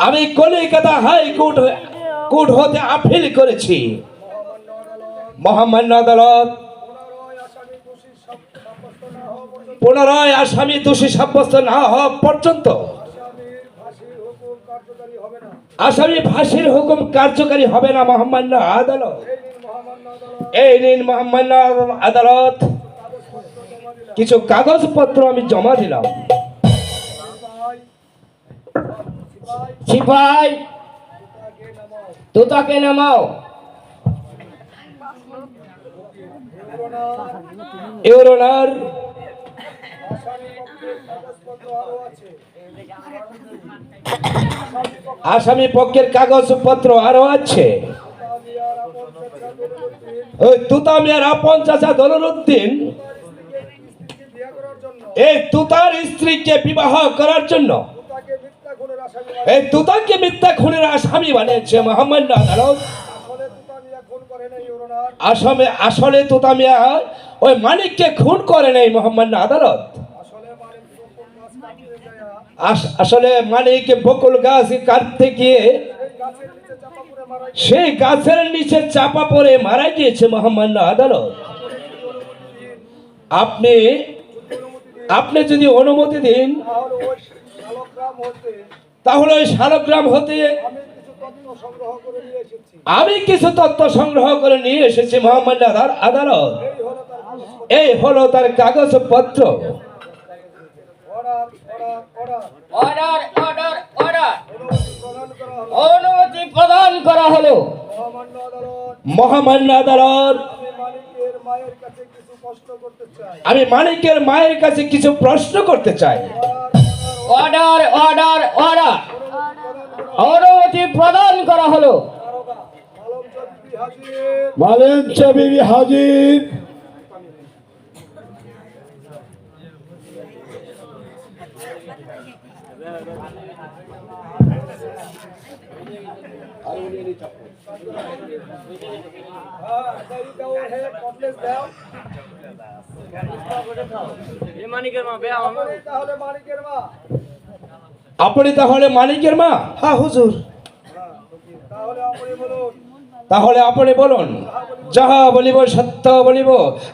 আমি কলিকাতা হাইকোর্ট হতে আপিল করেছি। মহামান্য আদালত, পুনরায় আসামি দোষী সাব্যস্ত না হওয়া পর্যন্ত আসামি ফাঁসির হুকুম কার্যকারী হবে না। মহামান্য আদালত, এই নিন মহামান্য আদালত, কিছু কাগজপত্র আমি জমা দিলাম। সিপাই, তোতাকে নামাও। ইওর অনার, আসামি পক্ষের কাগজপত্র আরো আছে। ওই তুতামিয়ার আপন চাচা দলুরউদ্দিন এই তুতার স্ত্রীকে বিবাহ করার জন্য এই তুতাকে মিথ্যা খুনের আসামি বানিয়েছে মহামান্য আদালত। আসলে তুতামিয়া ওই মানিককে খুন করে নাই মহামান্য আদালত। আসলে মানিক বকুল গাছ কাটতে গিয়ে সেই গাছের নিচে চাপা পড়ে মারা গিয়েছে মহামান্য আদালত। আপনি যদি অনুমতি দিন তাহলে ওই শালগ্রাম হতে আমি কিছু তথ্য সংগ্রহ করে নিয়ে এসেছি মহামান্য আদালত। এই হলো তার কাগজপত্র। Order order order. অনুমতি প্রদান করা হলো। মহামান্য আদালত, আমি মানিকের মায়ের কাছে কিছু প্রশ্ন করতে চাই। Order order order. অনুমতি প্রদান করা হলো। মালেঞ্চ বিবি হাজির। আপনি তাহলে মানিকের মা? হ্যাঁ হুজুর। তাহলে আপনি বলুন, যাহা বলিব সত্য বলিব,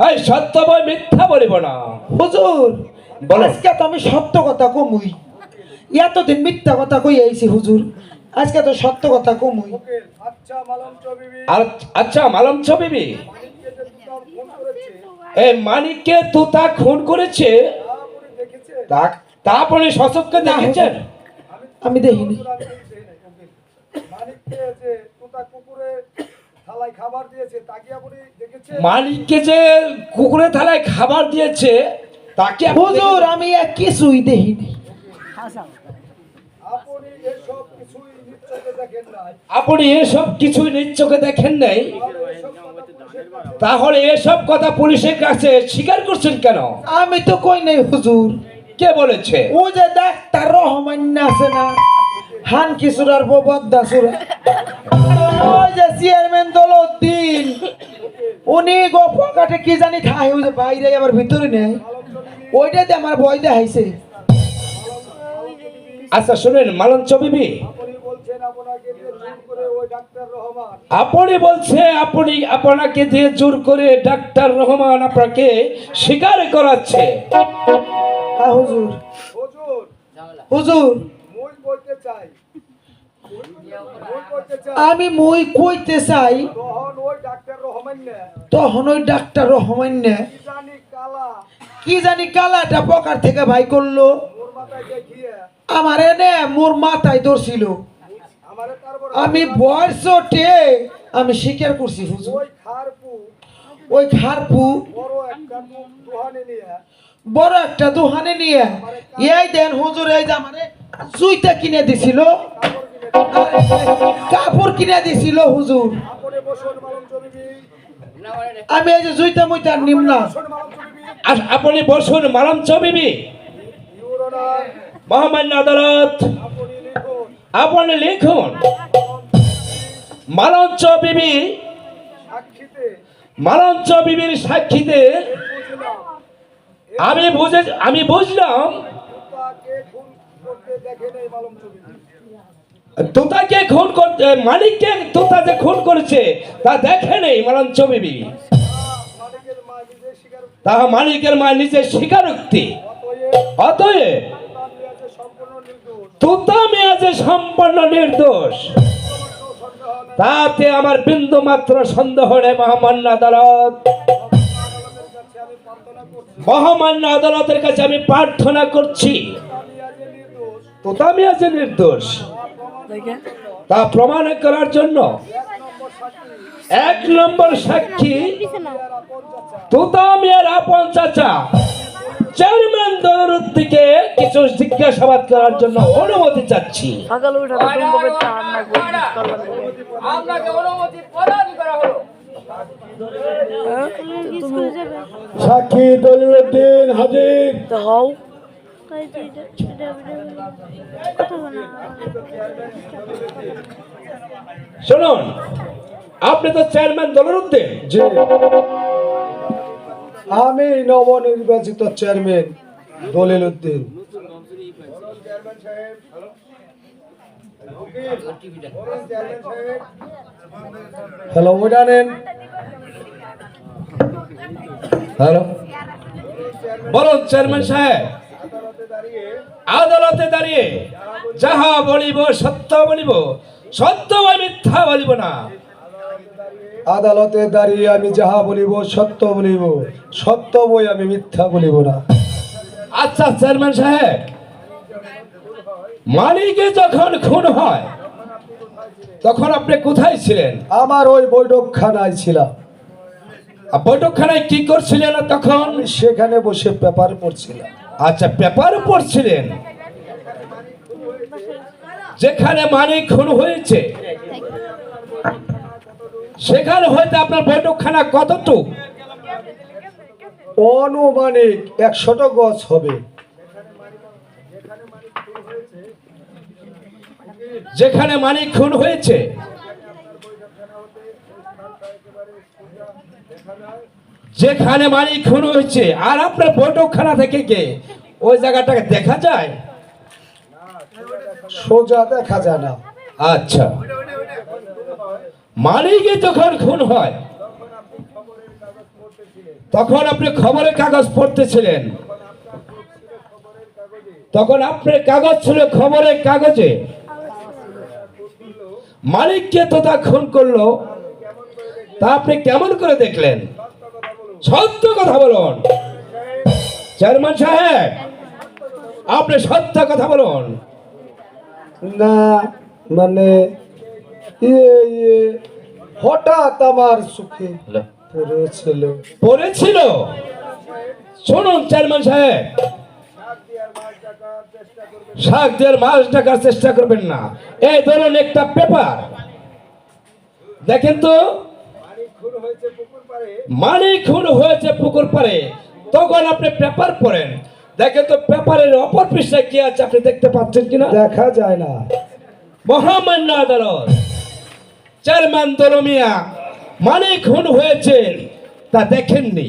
এই সত্য বই মিথ্যা বলিব না। হুজুর, বলো। আজকে তো আমি সত্য কথা কমুই, এতদিন মিথ্যা কথা কই আইছি হুজুর, আজকে তো সত্য কথা কমুই। আর আচ্ছা মালঞ্চ বিবি, এই মানিককে তুতা খুন করেছে তা আপনি সচক্ষে দেখেছেন? আমি দেখিনি। মানিককে যে কুকুরে থালায় খাবার দিয়েছে তাকে আপনি হুজুর আমি আর কিছুই দেখিনি। আপনি এসব কিছুই নিশ্চয় দেখেন নাই। আপনি এসব কিছুই নিজ চোখে দেখেন নাই, তাহলে এসব কথা পুলিশের কাছে স্বীকার করছেন কেন? আমি তো কই নাই হুজুর। কে বলেছে? ও যে ডাক্তার রহমান আছে না, হান কিশোরার বদাসুরা, ওই যে চেয়ারম্যান দলউদ্দিন, উনি গো পকেটে কি জানি খায়, ওই যে বাইরে আবার ভিতরে নেই, ওইটাতে আমার ভয় দেখাইছে। আচ্ছা শুনেন মালঞ্চ বিবি, আপনি বলছে আপনি আপনাকে দিয়ে জোর করে ডাক্তার রহমান আপনাকে স্বীকার করাচ্ছে। হ্যাঁ হুজুর। হুজুর হুজুর মই বলতে চাই, আমি মই কইতে চাই, তখন ওই ডাক্তার রহমান না তখন ওই ডাক্তার রহমান না জানি কালা কি জানি কালাটা পকার থেকে ভাই করলো, মোর মাথায় দেখিয়ে আমার এনে মোর মাথায় ধরছিল। আমারে তারপর আমি বয়স চটে আমি স্বীকার করছি হুজুর। ওই খারপু ওই খারপু বড় একটা দোহানে নিয়ে বড় একটা দোকানে নিয়ে এই দেন হুজুর, এই যে আমারে জুইতা কিনে দিছিল, কাপড় কিনে দিছিল হুজুর। আপনি বসুন মালঞ্চ বিবি, আমি এই যে জুইতা মুইতা নিম না। মালঞ্চ বিবি, আপনি বসুন মালঞ্চ বিবি। ইউর অনার, মহামান্য আদালত, আপনি লিখুন আপনি লিখুন মালঞ্চ বিবি, সাক্ষীতে মালঞ্চ বিবির সাক্ষীতে বুঝলাম আমি বুঝলাম তাকে খুন করতে দেখে নেই মালঞ্চ বিবি। তোতাকে খুন করতে, মালিককে তোতা যে খুন করেছে তা দেখে নেই মালঞ্চ বিবি। মালিকের মা নিজে স্বীকার তাহা মালিকের মা নিজের স্বীকারোক্তি। অতএব আমি আছে সম্পূর্ণ নির্দোষ, তোতা মেয়ে যে সম্পূর্ণ নির্দোষ, তাতে আমার বিন্দু মাত্র সন্দেহ নেই। মহামান্য আদালত, মহামান্য আদালতের কাছে আমি প্রার্থনা করছি, তোতা মেয়ে যে নির্দোষ তা প্রমাণ করার জন্য 1 নম্বর সাক্ষী তোতা মেয়ের আপন চাচা চেয়ারম্যান দলরুদ্দিকে কিছু জিজ্ঞাসাবাদ করার জন্য অনুমতি চাচ্ছি। আপনাকে অনুমতি প্রদান করা হলো। সাক্ষী দলিলউদ্দিন হাজির। শুনুন, আপনি তো চেয়ারম্যান দলরুদ্দিন। যে আমি নবনির্বাচিত চেয়ারম্যান দলিলউদ্দিন। হ্যালো ওটা নেন। হ্যালো, বলুন চেয়ারম্যান সাহেব। আদালতে দাঁড়িয়ে যাহা বলিব সত্য বলিব, সত্য বা মিথ্যা বলিব না। আদালতে দাঁড়িয়ে আমি যাহা বলিব সত্য বলিব, সত্য বই আমি মিথ্যা বলিব না। আচ্ছা চেয়ারম্যান সাহেব, মালিকে যখন খুন হয় তখন আপনি কোথায় ছিলেন? আমার ওই বৈঠকখানায় ছিলাম। বৈঠকখানায় কি করছিলেন তখন? আমি সেখানে বসে পেপার পড়ছিলাম। আচ্ছা, পেপার পড়ছিলেন। যেখানে মালিক খুন হয়েছে সেখানে হয়তো আপনার বৈঠকখানা কতটুক? অনুমানিক 100 গজ হবে। যেখানে মালিক খুন হয়েছে যেখানে মালিক খুন হয়েছে আর আপনার বৈঠকখানা থেকে কে ওই জায়গাটাকে দেখা যায়? সোজা দেখা যায় না। আচ্ছা, মালিকে যখন খুন হয় তখন আপনি খবরের কাগজ পড়তেছিলেন, তখন আপনার কাগজ ছিল খবরের কাগজে। মালিককে তো তা খুন করলো, তা আপনি কেমন করে দেখলেন? সত্য কথা বলুন চেয়ারম্যান সাহেব, আপনি সত্য কথা বলুন। না মানে হঠাৎ আমার চোখে পড়েছিল। পড়েছিল? শুনুন চেয়ারম্যান সাহেব, শাক দিয়ে মাছ ডাকার চেষ্টা করবেন না। এই ধরুন একটা পেপার, দেখেন তো মানিক খুন হয়েছে পুকুর পাড়ে। তখন আপনি পেপার পড়েন, দেখেন তো পেপারের অপর পৃষ্ঠায় কি আছে আপনি দেখতে পাচ্ছেন কিনা? দেখা যায় না। মহামান্য আদালত, চেয়ারম্যান দলমিয়া মানিক খুন হয়েছে তা দেখেননি,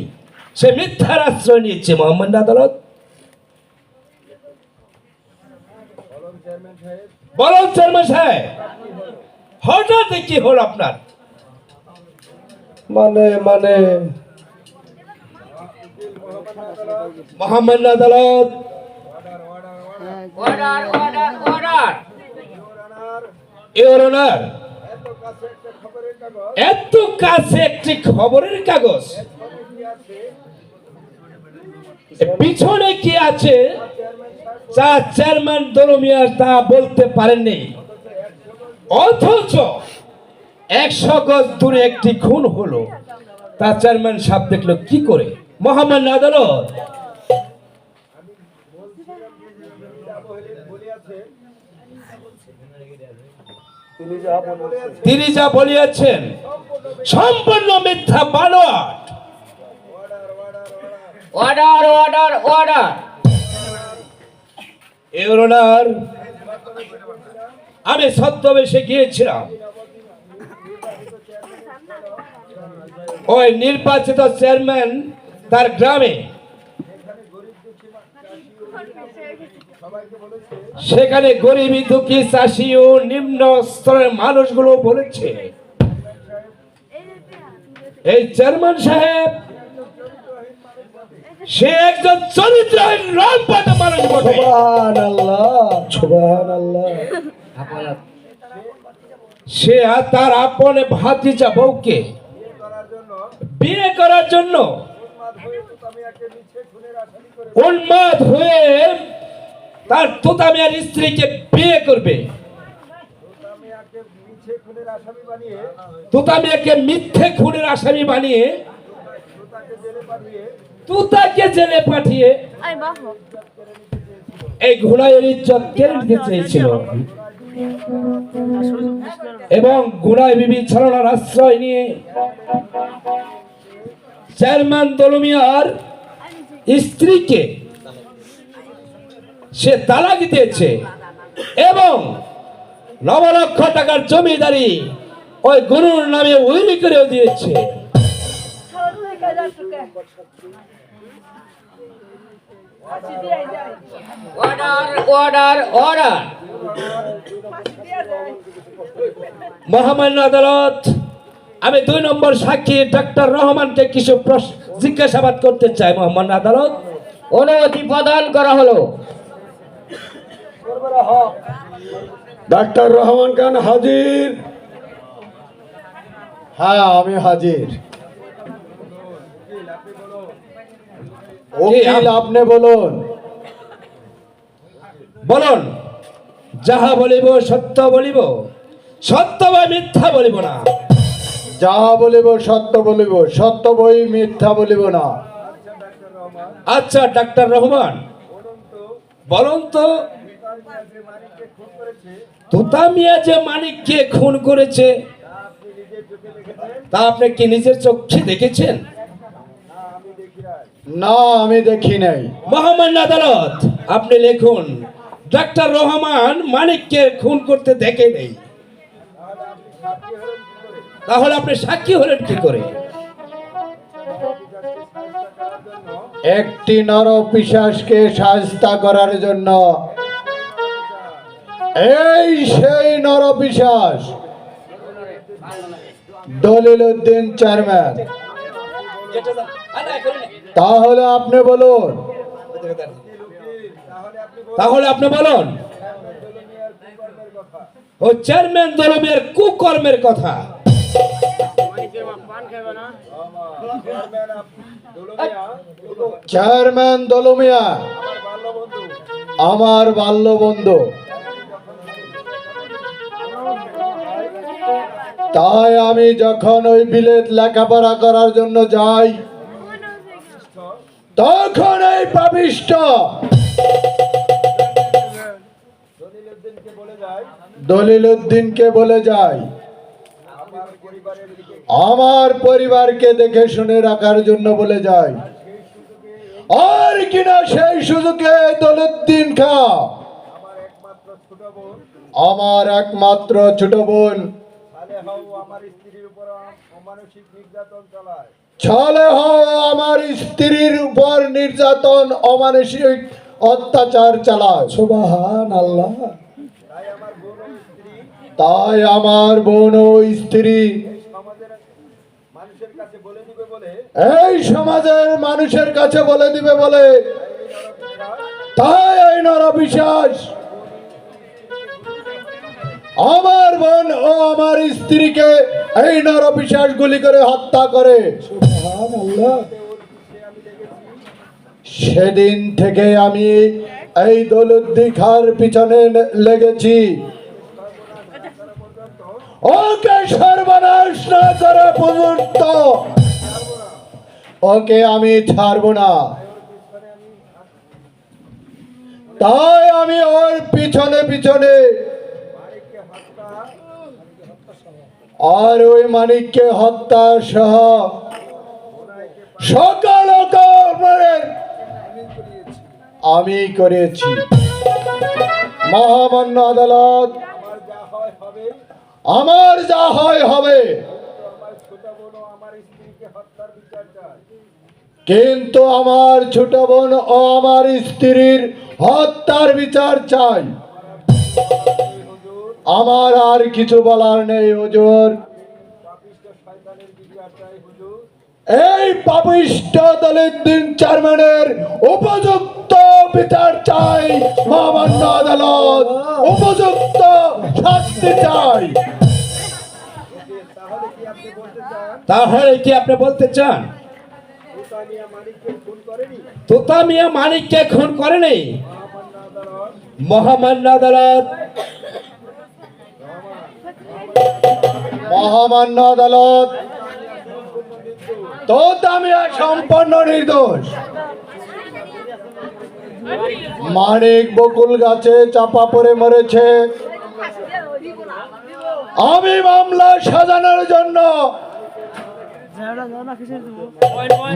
সে মিথ্যার আশ্রয় নিয়েছে। মহামান্য আদালত, বলুন চেয়ারম্যান সাহেব, হঠাৎ কি হল আপনার? মানে মহামান্য আদালত, order order order. Your honour, এত কাছে একটি খবরের কাগজ, পিছনে কি আছে যা চেয়ারম্যান দলমিয়া তা বলতে পারেননি, অথচ 100 গজ দূরে একটি খুন হলো, তা চেয়ারম্যান সাহেব দেখলো কি করে? মহামান্য আদালত, তিনি যা বলিয়াছেন সম্পূর্ণ মিথ্যা বানোয়াট। Order order order. Your honour, আমি ছদ্মবেশে গিয়েছিলাম ওই নির্বাচিত চেয়ারম্যান তার গ্রামে, সেখানে গরিবী দুঃখী চাষি ও নিম্ন স্তরের মানুষগুলো বলেছে এই চেয়ারম্যান সাহেব সে একজন চরিত্রহীন রংপাতা মানুষ বটে। সুবহানাল্লাহ। সে আর তার আপন ভাতিজা বউকে বিয়ে করার জন্য উন্মাদ হয়ে তার তোতামিয়ার স্ত্রীকে বিয়ে করবে, তোতামিয়াকে মিথ্যে খুনের আসামি বানিয়ে তুতাকে জেলে পাঠিয়ে এই ঘোড়াইয়ের ইজ্জত কেড়ে নিতে চেয়েছিল এবং ঘোড়ায় বিবি ছলনার আশ্রয় নিয়ে চেয়ারম্যান দলমিয়ার স্ত্রীকে সে তালাক দিয়েছে এবং 9 লক্ষ টাকার জমিদারি ওই গুরুর নামে উইলি করেও দিয়েছে। Order order order. মহামান্য আদালত, আমি 2 নম্বর সাক্ষী ডাক্তার রহমানকে কিছু জিজ্ঞাসাবাদ করতে চাই। মহামান্য আদালত, অনুমতি প্রদান করা হলো। ডাক্তার রহমান খান হাজির। হ্যাঁ, আমি হাজির। উকিল, আপনি বলুন। বলুন, যাহা বলিব সত্য বলিব, সত্য বা মিথ্যা বলিব না। যাহা বলিব সত্য বলিব, সত্য বই মিথ্যা বলিব না। আচ্ছা ডাক্তার রহমান, বলুন তো তোতামিয়া যে মানিককে খুন করেছে তা আপনি কি নিজের চোখে দেখেছেন? না, আমি দেখি নাই। মহামান্য আদালত, আপনি লিখুন ডাক্তার রহমান মানিককে খুন করতে দেখে নেই, তাহলে আপনি সাক্ষী হলেন কি করে? একটি নরপিশাচকে শাস্তা করার জন্য। এই সেই নরপিশাচ দলিল উদ্দিন চেয়ারম্যান। তাহলে আপনি বলুন। তাহলে আপনি বলুন ও চেয়ারম্যান দলমের কুকর্মের কথা। চেয়ারম্যান দলমিয়া আমার বাল্য বন্ধু, তাই আমি যখন ওই বিলেত লেখাপড়া করার জন্য যাই তখন এই পাপিষ্ঠ দলিলউদ্দিনকে বলে যায় আমার পরিবারকে দেখে শুনে রাখার জন্য বলে যায়। আর কিনা সেই সুযোগে দলিলউদ্দিন খা আমার একমাত্র ছোট বোন ছলে হও আমার স্ত্রীর উপর নির্যাতন অমানসিক অত্যাচার চালায়। সুবহানাল্লাহ। তাই আমার বোন ও স্ত্রী এই সমাজের মানুষের কাছে বলে দিবে বলে তাই এই নরপিশাচ আমার বোন ও আমার স্ত্রীকে এই নরপিশাচ গুলি করে হত্যা করে। সুবহানাল্লাহ। সেদিন থেকে আমি এই দলিলউদ্দিন খাঁর পিছনে লেগেছি। ওকে সর্বনাশ না করা পর্যন্ত ওকে আমি ছাড়বো না। তাই আমি ওর পিছনে পিছনে আর ওই মানিককে হত্যা সহ সকল কর্মের আমি করেছি। মহামান্য আদালত আমার যা হয় হবে, কিন্তু আমার ছোট বোন ও আমার স্ত্রীর হত্যার বিচার চাই। আমার আর কিছু বলার নেই হুজুর। এই পাপিষ্ঠ দলিলউদ্দিন চেয়ারম্যানের উপযুক্ত বিচার চাই। মহামান্য আদালত উপযুক্ত শাস্তি চাই। তাহলে কি আপনি বলতে চান তোতা মিয়া মানিককে খুন করেনি? মহামান্য আদালত মহামান্য আদালত তোতা মিয়া সম্পূর্ণ নির্দোষ। মানিক বকুল গাছে চাপা পড়ে মরেছে। আমি মামলা সাজানোর জন্য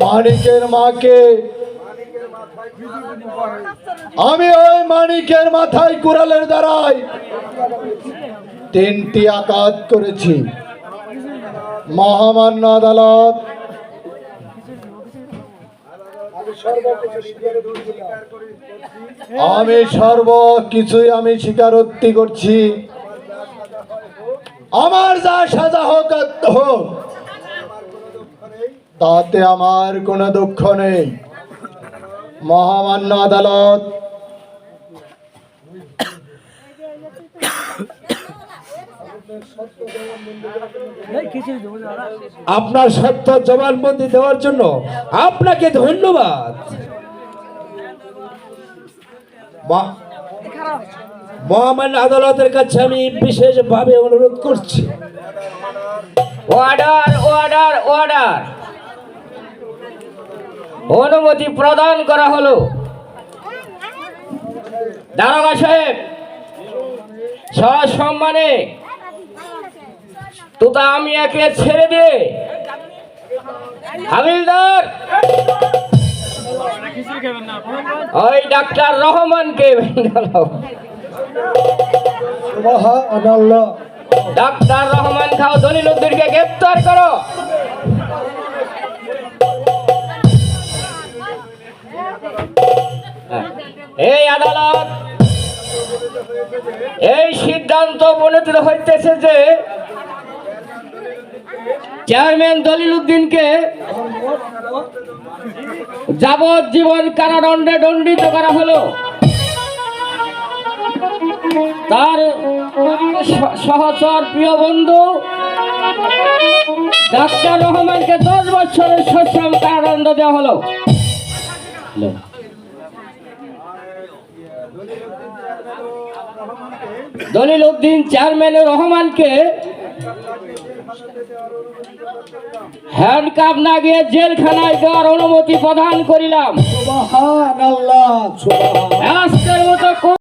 মানিকের মাকে আমি ওই মানিকের মাথায় কুড়ালের দ্বারাই 3টি আঘাত করেছি। মহামান্য আদালত আমি সর্বকিছুই আমি স্বীকারোক্তি করছি। আমার যা সাজা হোক হোক, তাতে আমার কোনো দুঃখ নেই। মহামান্য আদালত আপনার সত্য জবানবন্দি দেওয়ার জন্য আপনাকে ধন্যবাদ। মহামান্য আদালতের কাছে আমি বিশেষভাবে অনুরোধ করছি। অর্ডার অর্ডার অর্ডার অনুমতি প্রদান করা হলো। দারোগা সাহেব সসম্মানে তোতা মিয়াকে ছেড়ে দিয়ে হাবিলদার ওই ডাক্তার রহমানকে সুবহানাল্লাহ। ডাক্তার রহমান খাও দলিলউদ্দিনকে গ্রেফতার করো। এই আদালত এই সিদ্ধান্ত উপনীত হইতেছে যে চেয়ারম্যান দলিলউদ্দিনকে যাবজ্জীবন কারাদণ্ডে দণ্ডিত করা হলো। তার সহচর প্রিয় বন্ধু ডাক্তার রহমানকে 10 বছরের সশ্রম কারাদণ্ড দেওয়া হলো। দলিলউদ্দিন চেয়ারম্যান রহমানকে হ্যান্ডকাপ না গিয়ে জেলখানায় দেওয়ার অনুমতি প্রদান করিলাম। সুবহানাল্লাহ, সুবহান। আজকের মতো